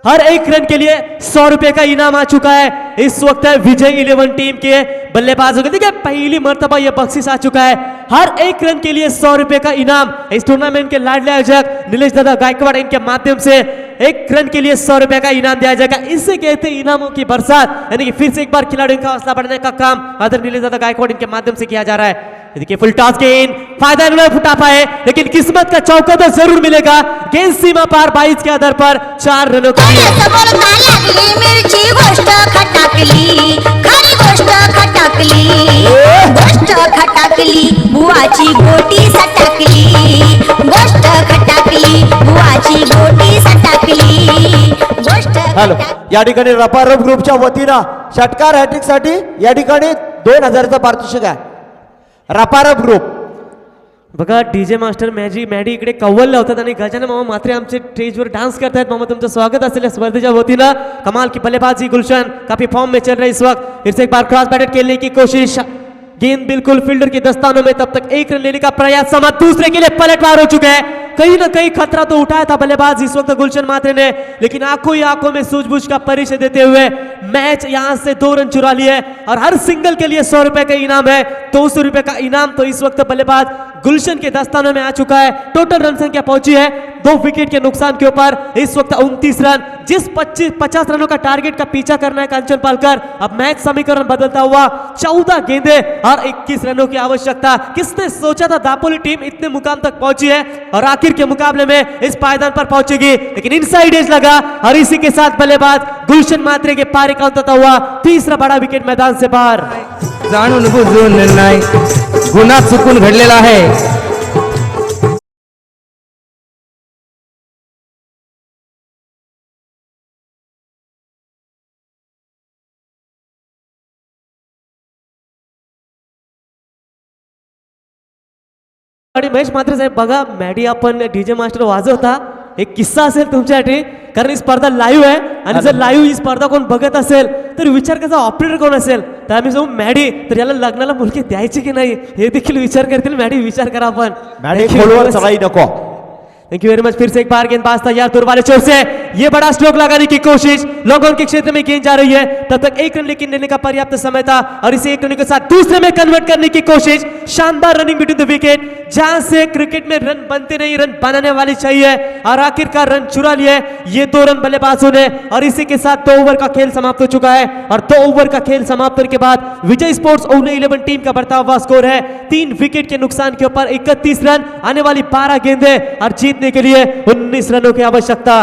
हर एक रन के लिए 100 रुपए का इनाम आ चुका है। इस वक्त है विजय 11 टीम के बल्लेबाजों के। देखिए पहली मर्तबा यह बख्शिश आ चुका है, हर एक रन के लिए 100 रुपए का इनाम। इस टूर्नामेंट के लाडले आयोजक नीलेश दादा गायकवाड़ इनके माध्यम से एक रन के लिए 100 रुपए का इनाम दिया जाएगा। इसे कहते हैं इनामों की बरसात, यानी कि फिर से एक बार खिलाड़ियों का हौसला बढ़ाने का काम आदरणीय नीलेश दादा गायकवाड़ इनके माध्यम से किया जा रहा है। देखिए फुल टॉस गेंद, फायदा इन्होंने उठा पाए, लेकिन किस्मत का चौका तो जरूर मिलेगा। गेंद सीमा पार 22 के आधार पर 4 रनों के लिए। समोर लागली मिरची गोष्ट खटाकली, खरी गोष्ट खटाकली, गोष्ट खटाकली, बुवाची गोटी सटाकली, गोष्ट खटाकली, बुवाची गोटी सटाकली, गोष्ट हॅलो, या ठिकाणी रपारप ग्रुपच्या वतीनं षटकार हॅट्रिक साठी या ठिकाणी 2,000चं पारितोषिक आहे। रपारप ग्रुप बघा डीजे मास्टर मॅडी इकडे कव्वल होतात आणि गजानन मामा मात्रे आमचे स्टेजवर डान्स करतायत। मामा तुमचं स्वागत असेल या स्पर्धेच्या वतीनं। कमाल की बल्लेबाजी गुलशन काफी फॉर्म में चल रहे इस वक्त। फिर से एक बार क्रॉस बैटेड खेलने की कोशिश, गेंद बिल्कुल फील्डर के दस्तानों में, तब तक 1 रन लेने का प्रयास। समा दूसरे के लिए पलटवार हो चुका है। कहीं ना कहीं खतरा तो उठाया था बल्लेबाज इस वक्त गुलशन मात्रे ने, लेकिन आंखों ही आंखों में सूझबूझ का परिचय देते हुए मैच यहां से 2 रन चुरा लिए और हर सिंगल के लिए 100 रुपए का इनाम है। 200 रुपए का इनाम तो इस वक्त बल्लेबाज गुलशन के दस्तानों में आ चुका है। टोटल रन संख्या पहुंची है 2 विकेट के नुकसान के ऊपर इस वक्त 29 रन। जिस 50 रनों का टारगेट का पीछा करना है कंचन पालकर, अब मैच समीकरण बदलता हुआ 14 गेंदे और 21 रनों की आवश्यकता। किसने सोचा था दापोली टीम इतने मुकाम तक पहुंची है और आखिर के मुकाबले में इस पायदान पर पहुंचेगी, लेकिन इनसाइड एज लगा और इसी के साथ बल्लेबाज गुलशन मात्रे के पारी का होता हुआ तीसरा बड़ा विकेट मैदान से बाहर। जाणून बुजून नाही, गुन्हा चुकून घडलेला आहे। आणि महेश मात्रे साहेब बघा मॅडी आपण डीजे मास्टर वाजवता, एक किस्सा असेल तुमच्यासाठी, कारण ही स्पर्धा लाईव्ह आहे आणि जर लाईव्ह ही स्पर्धा कोण बघत असेल तर विचार करायचा ऑपरेटर कोण असेल, तर आम्ही जाऊ मॅडी तर याला लग्नाला मुलगी द्यायची की नाही हे देखील विचार करतील। मॅडी विचार करा आपण, मॅडी खोलवर चढाई नको। Thank you very much. फिर से एक बार गेंदबाज तैयार दूर वाले छोर से ये बड़ा स्ट्रोक लगाने की कोशिश, लॉन्ग ऑन के क्षेत्र में गेंद जा रही है, तब तक 1 रन लेकिन लेने का पर्याप्त समय था और इसे 1 रन के साथ दूसरे में कन्वर्ट करने की कोशिश। शानदार रनिंग बिटवीन द विकेट, जहां से क्रिकेट में रन बनते नहीं रन बनाने वाली चाहिए और आखिरकार रन चुरा लिए ये 2 रन बल्लेबाजों ने और इसी के साथ 2 ओवर का खेल समाप्त हो चुका है और 2 ओवर का खेल समाप्त होने के बाद विजय स्पोर्ट्स ओवली 11 टीम का बढ़ता हुआ स्कोर है 3 विकेट के नुकसान के ऊपर 31 रन, आने वाली 12 गेंदें और जीतने के लिए 19 रनों की आवश्यकता।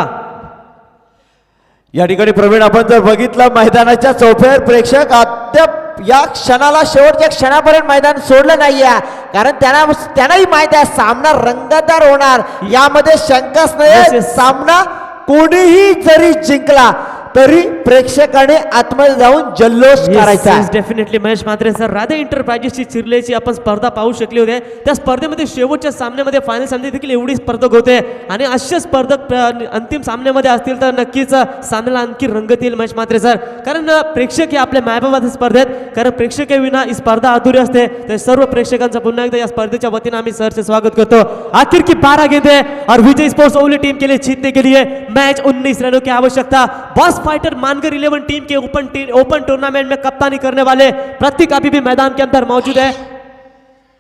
या ठिकाणी प्रवीण आपण जर बघितलं मैदानाच्या चौफेर प्रेक्षक अद्याप या क्षणाला शेवटच्या क्षणापर्यंत मैदान सोडलं नाहीये, कारण त्यांनाही माहिती आहे सामना रंगतदार होणार, यामध्ये शंकाच Yes, नाही। yes. सामना कोणीही जरी जिंकला तरी प्रेक्षकाने आतमध्ये जाऊन जल्लोष करायचा आहे. डेफिनेटली महेश म्हात्रे सर, राधे एंटरप्राइजेसची चिरलेची आपण स्पर्धा पाहू शकले होते. त्या स्पर्धेमध्ये शेवटच्या सामन्यामध्ये फायनल सामने देखील एवढी स्पर्धक होते आणि असे स्पर्धक अंतिम सामन्यामध्ये असतील तर नक्कीच सामन्याला आणखी रंगत येईल महेश म्हात्रे सर. कारण प्रेक्षक हे आपल्या मायबाबाच्या स्पर्धेत, कारण प्रेक्षकाविना ही स्पर्धा अधुरी असते. तर सर्व प्रेक्षकांचं पुन्हा एकदा या स्पर्धेच्या वतीने आम्ही सरचे स्वागत करतो. आखिर की 12 गेंदे और विजय स्पोर्ट्स ओवली टीम के लिए जीतने के लिए मैच 19 रनों की आवश्यकता. बॉस फाइटर मानकर 11 टीम के ओपन टूर्नामेंट में कप्तानी करने वाले प्रतीक अभी भी मैदान के अंदर मौजूद है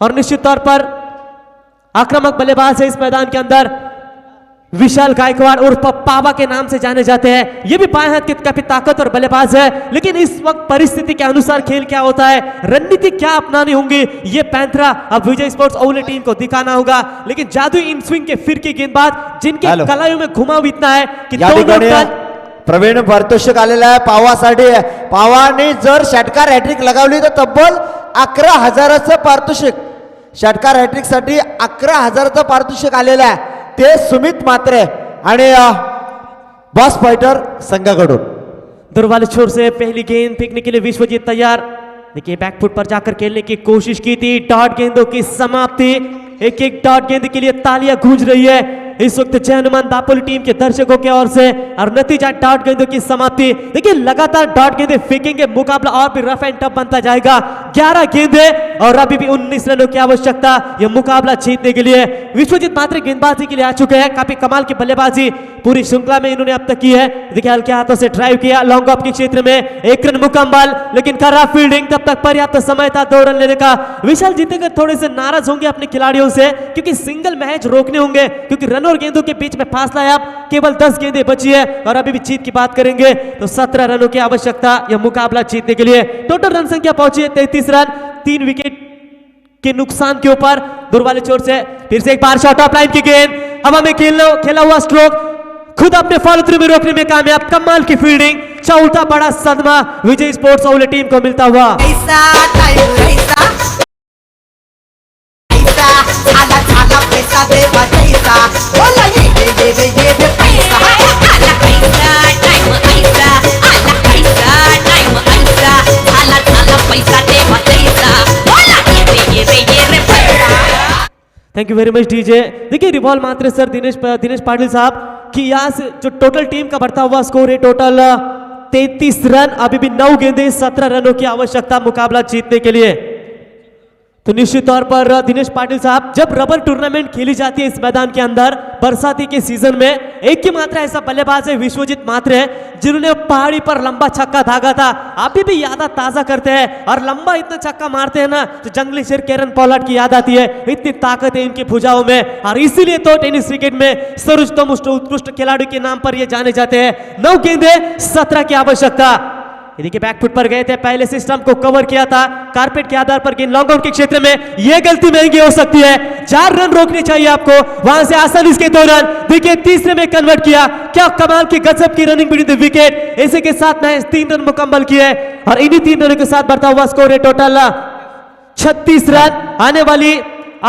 और निश्चित तौर पर आक्रामक बल्लेबाज है इस मैदान के अंदर. विशाल गायकवाड़ उर्फ पावा के नाम से जाने जाते हैं. ये भी बाएं हाथ के काफी ताकतवर बल्लेबाज है, लेकिन इस वक्त परिस्थिति के अनुसार खेल क्या होता है, रणनीति क्या अपनानी होंगी, ये पैंथरा अब विजय स्पोर्ट्स ओवली टीम को दिखाना होगा. लेकिन जादुई इन स्विंग के फिरकी गेंदबाज जिनके हेलो. कलाइयों में घुमाव इतना है कि या दोनों ठिकाणी दल प्रवीण पारितोषिक आलेला आहे पावासाठी. पावाने जर षटकार हॅट्रिक लगावली तर तब्बल 11,000चं पारितोषिक, षटकार हॅट्रिक साठी 11,000चं पारितोषिक आलेलं आहे. ते सुमित म्हात्रे आणि बॉस फाइटर संघाकडून. दुर्वाले छोर से पहली गेंद फेंकने के लिए विश्वजीत तैयार. देखिए बैकफुट पर जाकर खेलने की कोशिश की थी. डॉट गेंदों की समाप्ति. एक एक डॉट गेंद के लिए तालियां गूंज रही है इस वक्त जय हनुमान दापोली टीम के दर्शकों की ओर से, और नतीजा डॉट गेंदों की समाप्ति. देखिए लगातार डॉट गेंदे फेंकेंगे, मुकाबला और भी रफ एंड टफ बनता जाएगा. 11 गेंदे और अभी भी 19 रनों की आवश्यकता यह मुकाबला जीतने के लिए. विश्वजीत म्हात्रे गेंदबाजी के लिए आ चुके हैं. काफी कमाल की बल्लेबाजी पूरी श्रृंखला में इन्होंने अब तक की है. देखिए हल्के हाथों से ड्राइव किया लॉन्ग ऑफ के क्षेत्र में, 1 रन मुकम्मल, लेकिन खराब फील्डिंग. तब तक पर्याप्त समय था 2 रन लेने का. विशाल जीतेंगे थोड़े से नाराज होंगे अपने खिलाड़ियों से, क्योंकि सिंगल मैच रोकने होंगे, क्योंकि रन और गेंदों के बीच में फासला है. अब केवल 10 गेंदें बची है और अभी भी जीत की बात करेंगे तो 17 रनों की आवश्यकता यह मुकाबला जीतने के लिए. टोटल रन संख्या पहुंची है 33 रन, 3 विकेट के नुकसान के ऊपर. दुर्वाले छोर से फिर से एक बार शॉट ऑफ लाइन की गेंद, हवा में खेला हुआ स्ट्रोक खुद अपने फॉलो थ्रू में रोकने में कामयाब. कमाल की फील्डिंग, चौथा बड़ा सदमा विजय स्पोर्ट्स ओवली टीम को मिलता हुआ. Thank you very much DJ. देखिए रिवॉल्व मात्रे सर, दिनेश पाटिल साहब कि यहाँ से जो टोटल टीम का बढ़ता हुआ स्कोर है टोटल 33 रन, अभी भी 9 गेंदे 17 रनों की आवश्यकता मुकाबला जीतने के लिए. तो निश्चित तौर पर दिनेश पाटिल साहब, जब रबर टूर्नामेंट खेली जाती है इस मैदान के अंदर बरसाती के सीजन में, एक ही मात्र ऐसा बल्लेबाज है विश्वजीत म्हात्रे जिन्होंने पहाड़ी पर लंबा छक्का दागा था. अभी भी याद ताजा करते हैं और लंबा इतना छक्का मारते हैं ना तो जंगली शेर केरन पोलार्ड की याद आती है. इतनी ताकत है इनकी भुजाओं में और इसीलिए तो टेनिस क्रिकेट में सर्वोत्तम उत्कृष्ट खिलाड़ी के नाम पर ये जाने जाते हैं. 9 गेंदे 17 की आवश्यकता. देखिए बैकफुट पर गए थे, पहले सिस्टम को कवर किया था, कारपेट के आधार पर गेंद लॉन्ग आउट के क्षेत्र में, यह गलती महंगी हो सकती है. 4 रन रोकने चाहिए आपको, वहां से आसानी से 2 रन. देखिए तीसरे में कन्वर्ट किया, क्या कमाल की गजब की रनिंग बिटवीन द विकेट. इसी के साथ मैच 3 रन मुकम्मल किए और इन्हीं 3 रनों के साथ बढ़ता हुआ स्कोर है टोटल 36 रन. आने वाली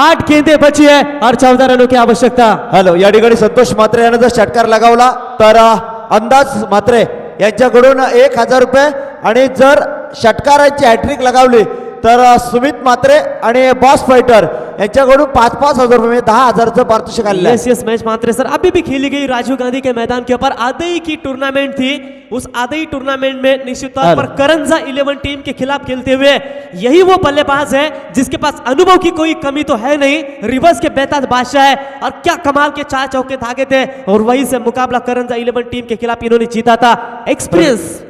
8 गेंदे बची है और 14 रनों की आवश्यकता. हॅलो, या ठिकाणी संतोष म्हात्रे यानं जर षटकार लगावला तर अंदाज म्हात्रे यांच्याकडून 1,000 रुपये आणि जर षटकारांची हॅट्रिक लगावली तर सुमित म्हात्रे आणि बॉस फाइटर यांच्याकडून 5-5 हजार रुपये 10,000चं पारितोषिक आलेलं आहे. यस मैच मात्रे सर, अभी भी खेली गई राजीव गांधी के मैदान के ऊपर आदई की टूर्नामेंट थी. उस आदई टूर्नामेंट में निश्चित तौर पर करंजा 11 टीम के खिलाफ खेलते हुए यही वो बल्लेबाज है जिसके पास अनुभव की कोई कमी तो है नहीं, रिवर्स के बेताज बादशाह है और क्या कमाल के 4 चौके धागे थे और वहीं से मुकाबला करंजा 11 टीम के खिलाफ इन्होंने जीता था. एक्सपीरियंस.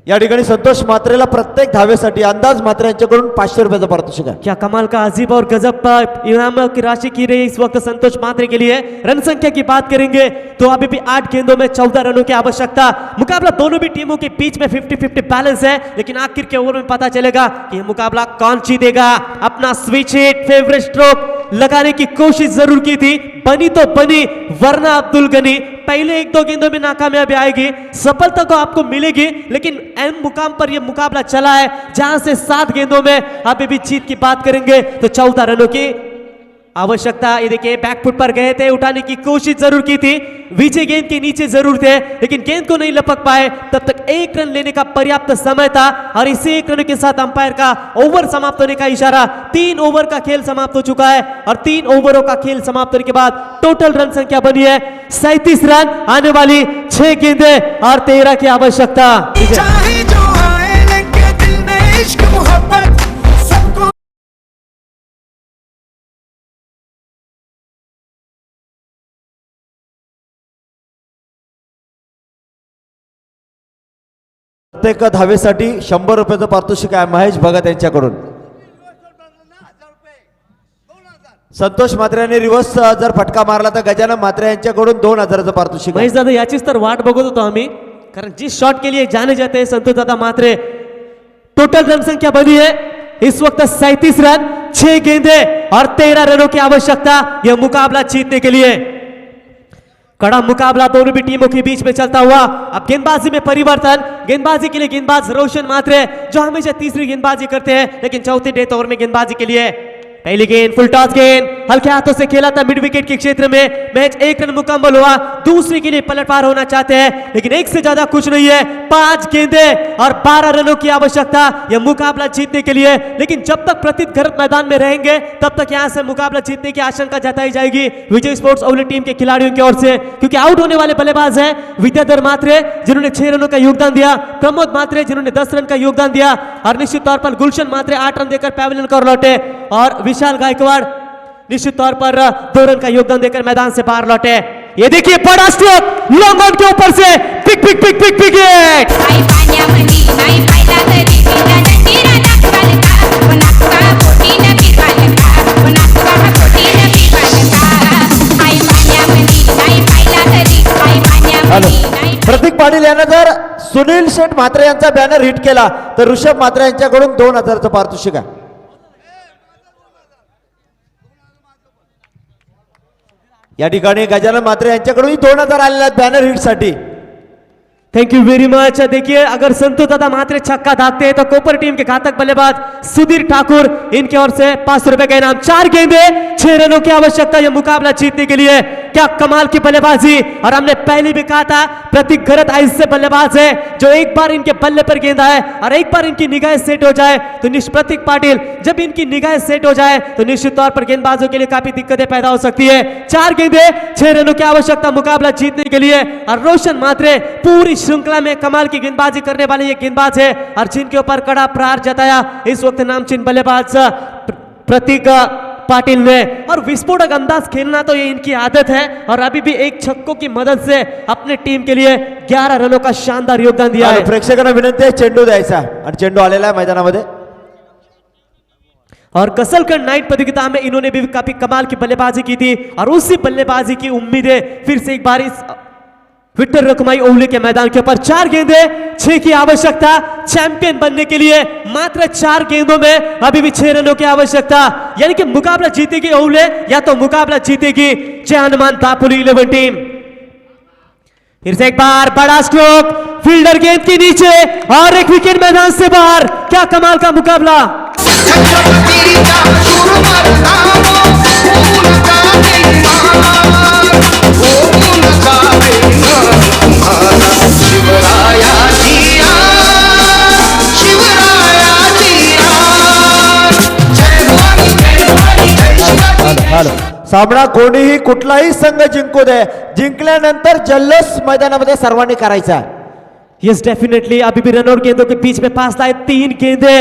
या ठिकाणी संतोष म्हात्रेला प्रत्येक धावेसाठी अंदाज म्हात्रे यांच्याकडून 500 रुपयाचं पारितोषिक आहे. क्या कमाल का अजीब और गजब इनाम की राशि की रही इस वक्त संतोष म्हात्रे के लिए. रन संख्या की बात करेंगे तो अभी भी 8 गेंदों में 14 रनों की आवश्यकता. मुकाबला दोनों भी टीमों के बीच में 50-50 बैलेंस है, लेकिन आखिर के ओवर में पता चलेगा कि यह मुकाबला कौन जीतेगा. अपना स्विच हिट फेवरेट स्ट्रोक लगाने की कोशिश जरूर की थी, बनी तो बनी, वरना अब्दुल गनी पहले 1-2 गेंदों में नाकामयाबी आएगी, सफलता तो आपको मिलेगी, लेकिन अहम मुकाम पर यह मुकाबला चला है जहां से 7 गेंदों में अभी भी जीत की बात करेंगे तो 14 रनों की आवश्यकता, ये देखिए बैकफुट पर गए थे, उठाने की कोशिश जरूर की थी, विजय गेंद के नीचे जरूर थे, लेकिन गेंद को नहीं लपक पाए। तब तक एक रन लेने का पर्याप्त समय था और इसी एक रन के साथ अंपायर का ओवर समाप्त होने का इशारा। 3 ओवर का खेल समाप्त हो चुका है और 3 ओवरों का खेल समाप्त होने के बाद टोटल रन संख्या बनी है 37 रन। आने वाली 6 गेंदें और 13 की आवश्यकता। चाहे जो आए लगे दिल में इश्क मोहब्बत सबको प्रत्येक धावेसाठी 100 रुपयाचं पारितोषिक आहे महेश भगत यांच्याकडून। संतोष म्हात्रे यांनी रिव्हर्स जर फटका मारला तर गजानन म्हात्रे यांच्याकडून 2000चं पारितोषिक आहे। महेश दादा याचीच तर वाट बघत होतो आम्ही, कारण जिस शॉट के लिए जाने जाते हैं संतोष दादा म्हात्रे। टोटल रन संख्या बनी है इस वक्त 37 रन, 6 गेंदे और 13 रनों की आवश्यकता यह मुकाबला जीतने के लिए। कड़ा मुकाबला दोनों भी टीमों के बीच में चलता हुआ। अब गेंदबाजी में परिवर्तन, गेंदबाजी के लिए गेंदबाज रोशन म्हात्रे जो हमेशा तीसरी गेंदबाजी करते हैं, लेकिन चौथे डेथ ओवर में गेंदबाजी के लिए पहली गेंद फुल टॉस गेंद हल्के हाथों से खेला था मिड विकेट के क्षेत्र में। मैच 1 रन मुकम्मल हुआ, दूसरी के लिए पलटवार होना चाहते हैं, लेकिन एक से ज्यादा कुछ नहीं है। 5 गेंदें और 12 रनों की आवश्यकता यह मुकाबला जीतने के लिए। लेकिन जब तक प्रतीत मैदान में रहेंगे तब तक यहां से मुकाबला जीतने की आशंका जताई जाएगी विजय स्पोर्ट्स ओवली टीम के खिलाड़ियों की ओर से, क्योंकि आउट होने वाले बल्लेबाज हैं विद्याधर म्हात्रे जिन्होंने 6 रनों का योगदान दिया, प्रमोद म्हात्रे जिन्होंने 10 रन का योगदान दिया और निश्चित तौर पर गुलशन म्हात्रे 8 रन देकर पैवेलियन को लौटे और विशाल गायकवाड़ निश्चित तौर पर 2 रन का योगदान देकर मैदान से बाहर लौटे। ये देखिए बड़ा स्ट्रोक लॉन्ग ऑन के ऊपर से पिक पिक पिक पिक पिक हिट। आई पाण्यामध्ये नाही पाहिला तरी तिला जंजीरा दाखवाल का पुन्हा तुका पोटीनं फिरवाल का पुन्हा तुका पोटीनं फिरवाल का आई पाण्यामध्ये नाही पाहिला तरी आई पाण्यामध्ये नाही प्रतीक पाटील यानं जर सुनील शेठ म्हात्रे यांचा बॅनर हिट केला तर ऋषभ म्हात्रे यांच्याकडून 2000चं पारितोषिक आहे। या ठिकाणी गजानन म्हात्रे यांच्याकडून 2000 आलेले आहेत बॅनर हिट साठी। Thank you very much. देखिए अगर संतोष दादा म्हात्रे छक्का दागते हैं तो कोपर टीम के घातक बल्लेबाज सुधीर ठाकुर इनकी ओर से 500 रुपए का इनाम। 4 गेंदे 6 रनों की आवश्यकता यह मुकाबला जीतने के लिए। क्या कमाल की बल्लेबाजी, और हमने पहले भी कहा था प्रतीक घरत ऐसे बल्लेबाज है जो एक बार इनके बल्ले पर गेंद आए और एक बार इनकी निगाह सेट हो जाए तो प्रतीक पाटिल जब इनकी निगाह सेट हो जाए तो निश्चित तौर पर गेंदबाजों के लिए काफी दिक्कतें पैदा हो सकती है। 4 गेंदे 6 रनों की आवश्यकता मुकाबला जीतने के लिए और रोशन म्हात्रे पूरी श्रृंखला में कमाल की गेंदबाजी करने वाले ये गेंदबाज है और जिनके ऊपर कड़ा प्रहार जताया इस वक्त नामचीन बल्लेबाज प्रतीक पाटिल ने। और विस्फोटक अंदाज खेलना तो ये इनकी आदत है और अभी भी एक छक्कों की मदद से अपने टीम के लिए 11 रनों का शानदार योगदान दिया है। प्रेक्षकांना विनंती आहे चेंडू द्यायचा आणि चेंडू आलेला आहे मैदानामध्ये। और कसलकर नाइट प्रतियोगिता में इन्होंने भी काफी कमाल की बल्लेबाजी की थी और उसी बल्लेबाजी की उम्मीदें फिर से एक बार इस विक्टर रकमाई ओवली के मैदान के ऊपर। 4 गेंदे 6 की आवश्यकता चैंपियन बनने के लिए। मात्र 4 गेंदों में अभी भी 6 रनों की आवश्यकता, यानी कि मुकाबला जीतेगी ओवले या तो मुकाबला जीतेगी जय हनुमान दापोली 11 टीम। फिर से एक बार बड़ा स्ट्रोक फील्डर गेंद के नीचे और एक विकेट मैदान से बाहर। क्या कमाल का मुकाबला। सामना कोणीही कुठलाही संघ जिंकू दे, जिंकल्यानंतर जल्लोष मैदानामध्ये सर्वांनी करायचा। यस डेफिनेटली अभी भी रन और गेंदों के बीच में फासला है 3 गेंदे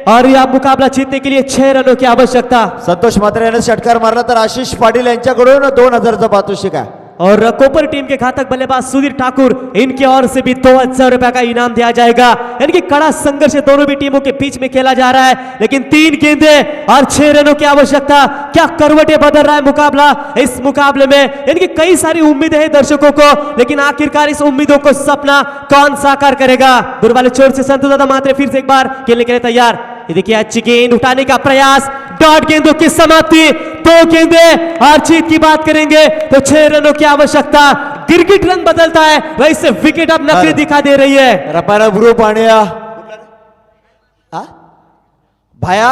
और यह मुकाबला जीतने के लिए 6 रनों की आवश्यकता। संतोष म्हात्रे याने षटकार मारला तर आशिष पाटील यांच्याकडून 2000चं पारितोषिक आहे। और कोपर टीम के घातक बल्लेबाज सुधीर ठाकुर इनकी ओर से भी 2000 रुपए का इनाम दिया जाएगा। यानी कि कड़ा संघर्ष दोनों भी टीमों के बीच में खेला जा रहा है, लेकिन 3 गेंदे और 6 रनों की आवश्यकता। क्या करवटें बदल रहा है मुकाबला इस मुकाबले में। यानी कि कई सारी उम्मीदें हैं दर्शकों को, लेकिन आखिरकार इस उम्मीदों को सपना कौन साकार करेगा। दूर वाले छोर से संतोष दादा म्हात्रे फिर से एक बार खेलने के लिए तैयार। ये देखिए अच्छी गेंद उठाने का प्रयास, डॉट गेंदों की समाप्ति। 2 गेंदे और जीत की बात करेंगे तो 6 रनों की आवश्यकता। गिरगिट रन बदलता है वैसे विकेट अब नकली दिखा दे रही है। रपारा ग्रुप आणि भाया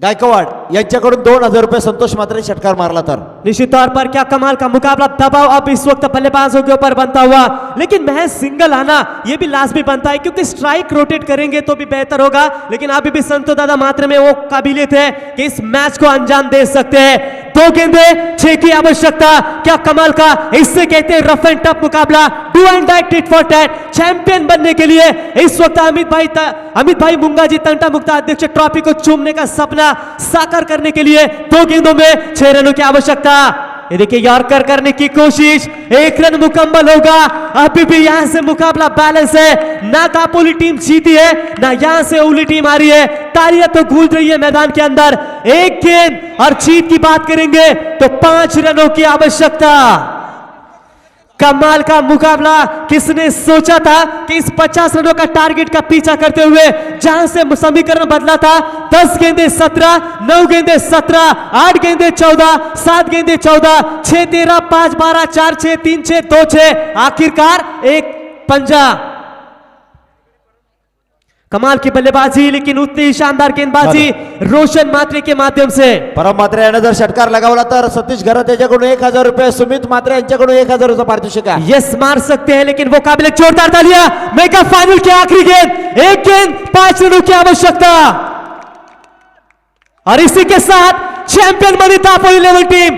गायकवाड यांच्याकडून 2000 रुपये संतोष मात्रे षटकार मारला तर निश्चित तौर पर क्या कमाल का मुकाबला, दबाव अब इस वक्त बल्लेबाजों के ऊपर बनता हुआ, लेकिन महज सिंगल आना ये भी लाजमी बनता है क्योंकि स्ट्राइक रोटेट करेंगे तो भी बेहतर होगा, लेकिन अभी भी संतो दादा मात्रे में वो काबिलियत है कि इस मैच को अंजाम दे सकते हैं। 2 गेंदे 6 की आवश्यकता, क्या कमाल का, इससे कहते हैं रफ एंड टफ मुकाबला, do and die tit for tat. Champion बनने के लिए इस वक्त अमित भाई मुंगाजी तंटा मुक्ता अध्यक्ष ट्रॉफी को चूमने का सपना साकार करने के लिए 2 गेंदों में 6 रनों की आवश्यकता। ये देखिए यॉर्कर करने की कोशिश, 1 रन मुकम्मल होगा। अभी भी यहां से मुकाबला बैलेंस है, ना कापोली टीम जीती है ना यहां से ओली टीम आ रही है। तालियां तो गूंज रही है मैदान के अंदर। 1 गेंद और जीत की बात करेंगे तो 5 रनों की आवश्यकता। कमाल का मुकाबला, किसने सोचा था कि इस 50 रनों का टारगेट का पीछा करते हुए जहां से समीकरण बदला था 10 गेंदे 17, 9 गेंदे 17, 8 गेंदे 14, 7 गेंदे 14, 6 13, 5 12, 4 6, 3 6, 2 6, आखिरकार एक पंजा। कमाल की बल्लेबाजी, लेकिन उतनी ही शानदार गेंदबाजी रोशन मात्रे के माध्यम से। परम मात्रे याने जर षटकार लगावला तर सतीश घरत याच्याकडून 1000 रुपये, सुमित मात्रे यांच्याकडून 1000 रुपये पारितोषिक आहे। यस मार सकते हैं, लेकिन वो काबिल जोरदार तालियां। मेगा फाइनल की आखिरी गेंद, 1 गेंद 5 रनों की आवश्यकता और इसी के साथ चैंपियन बनी तापोली लेवल टीम।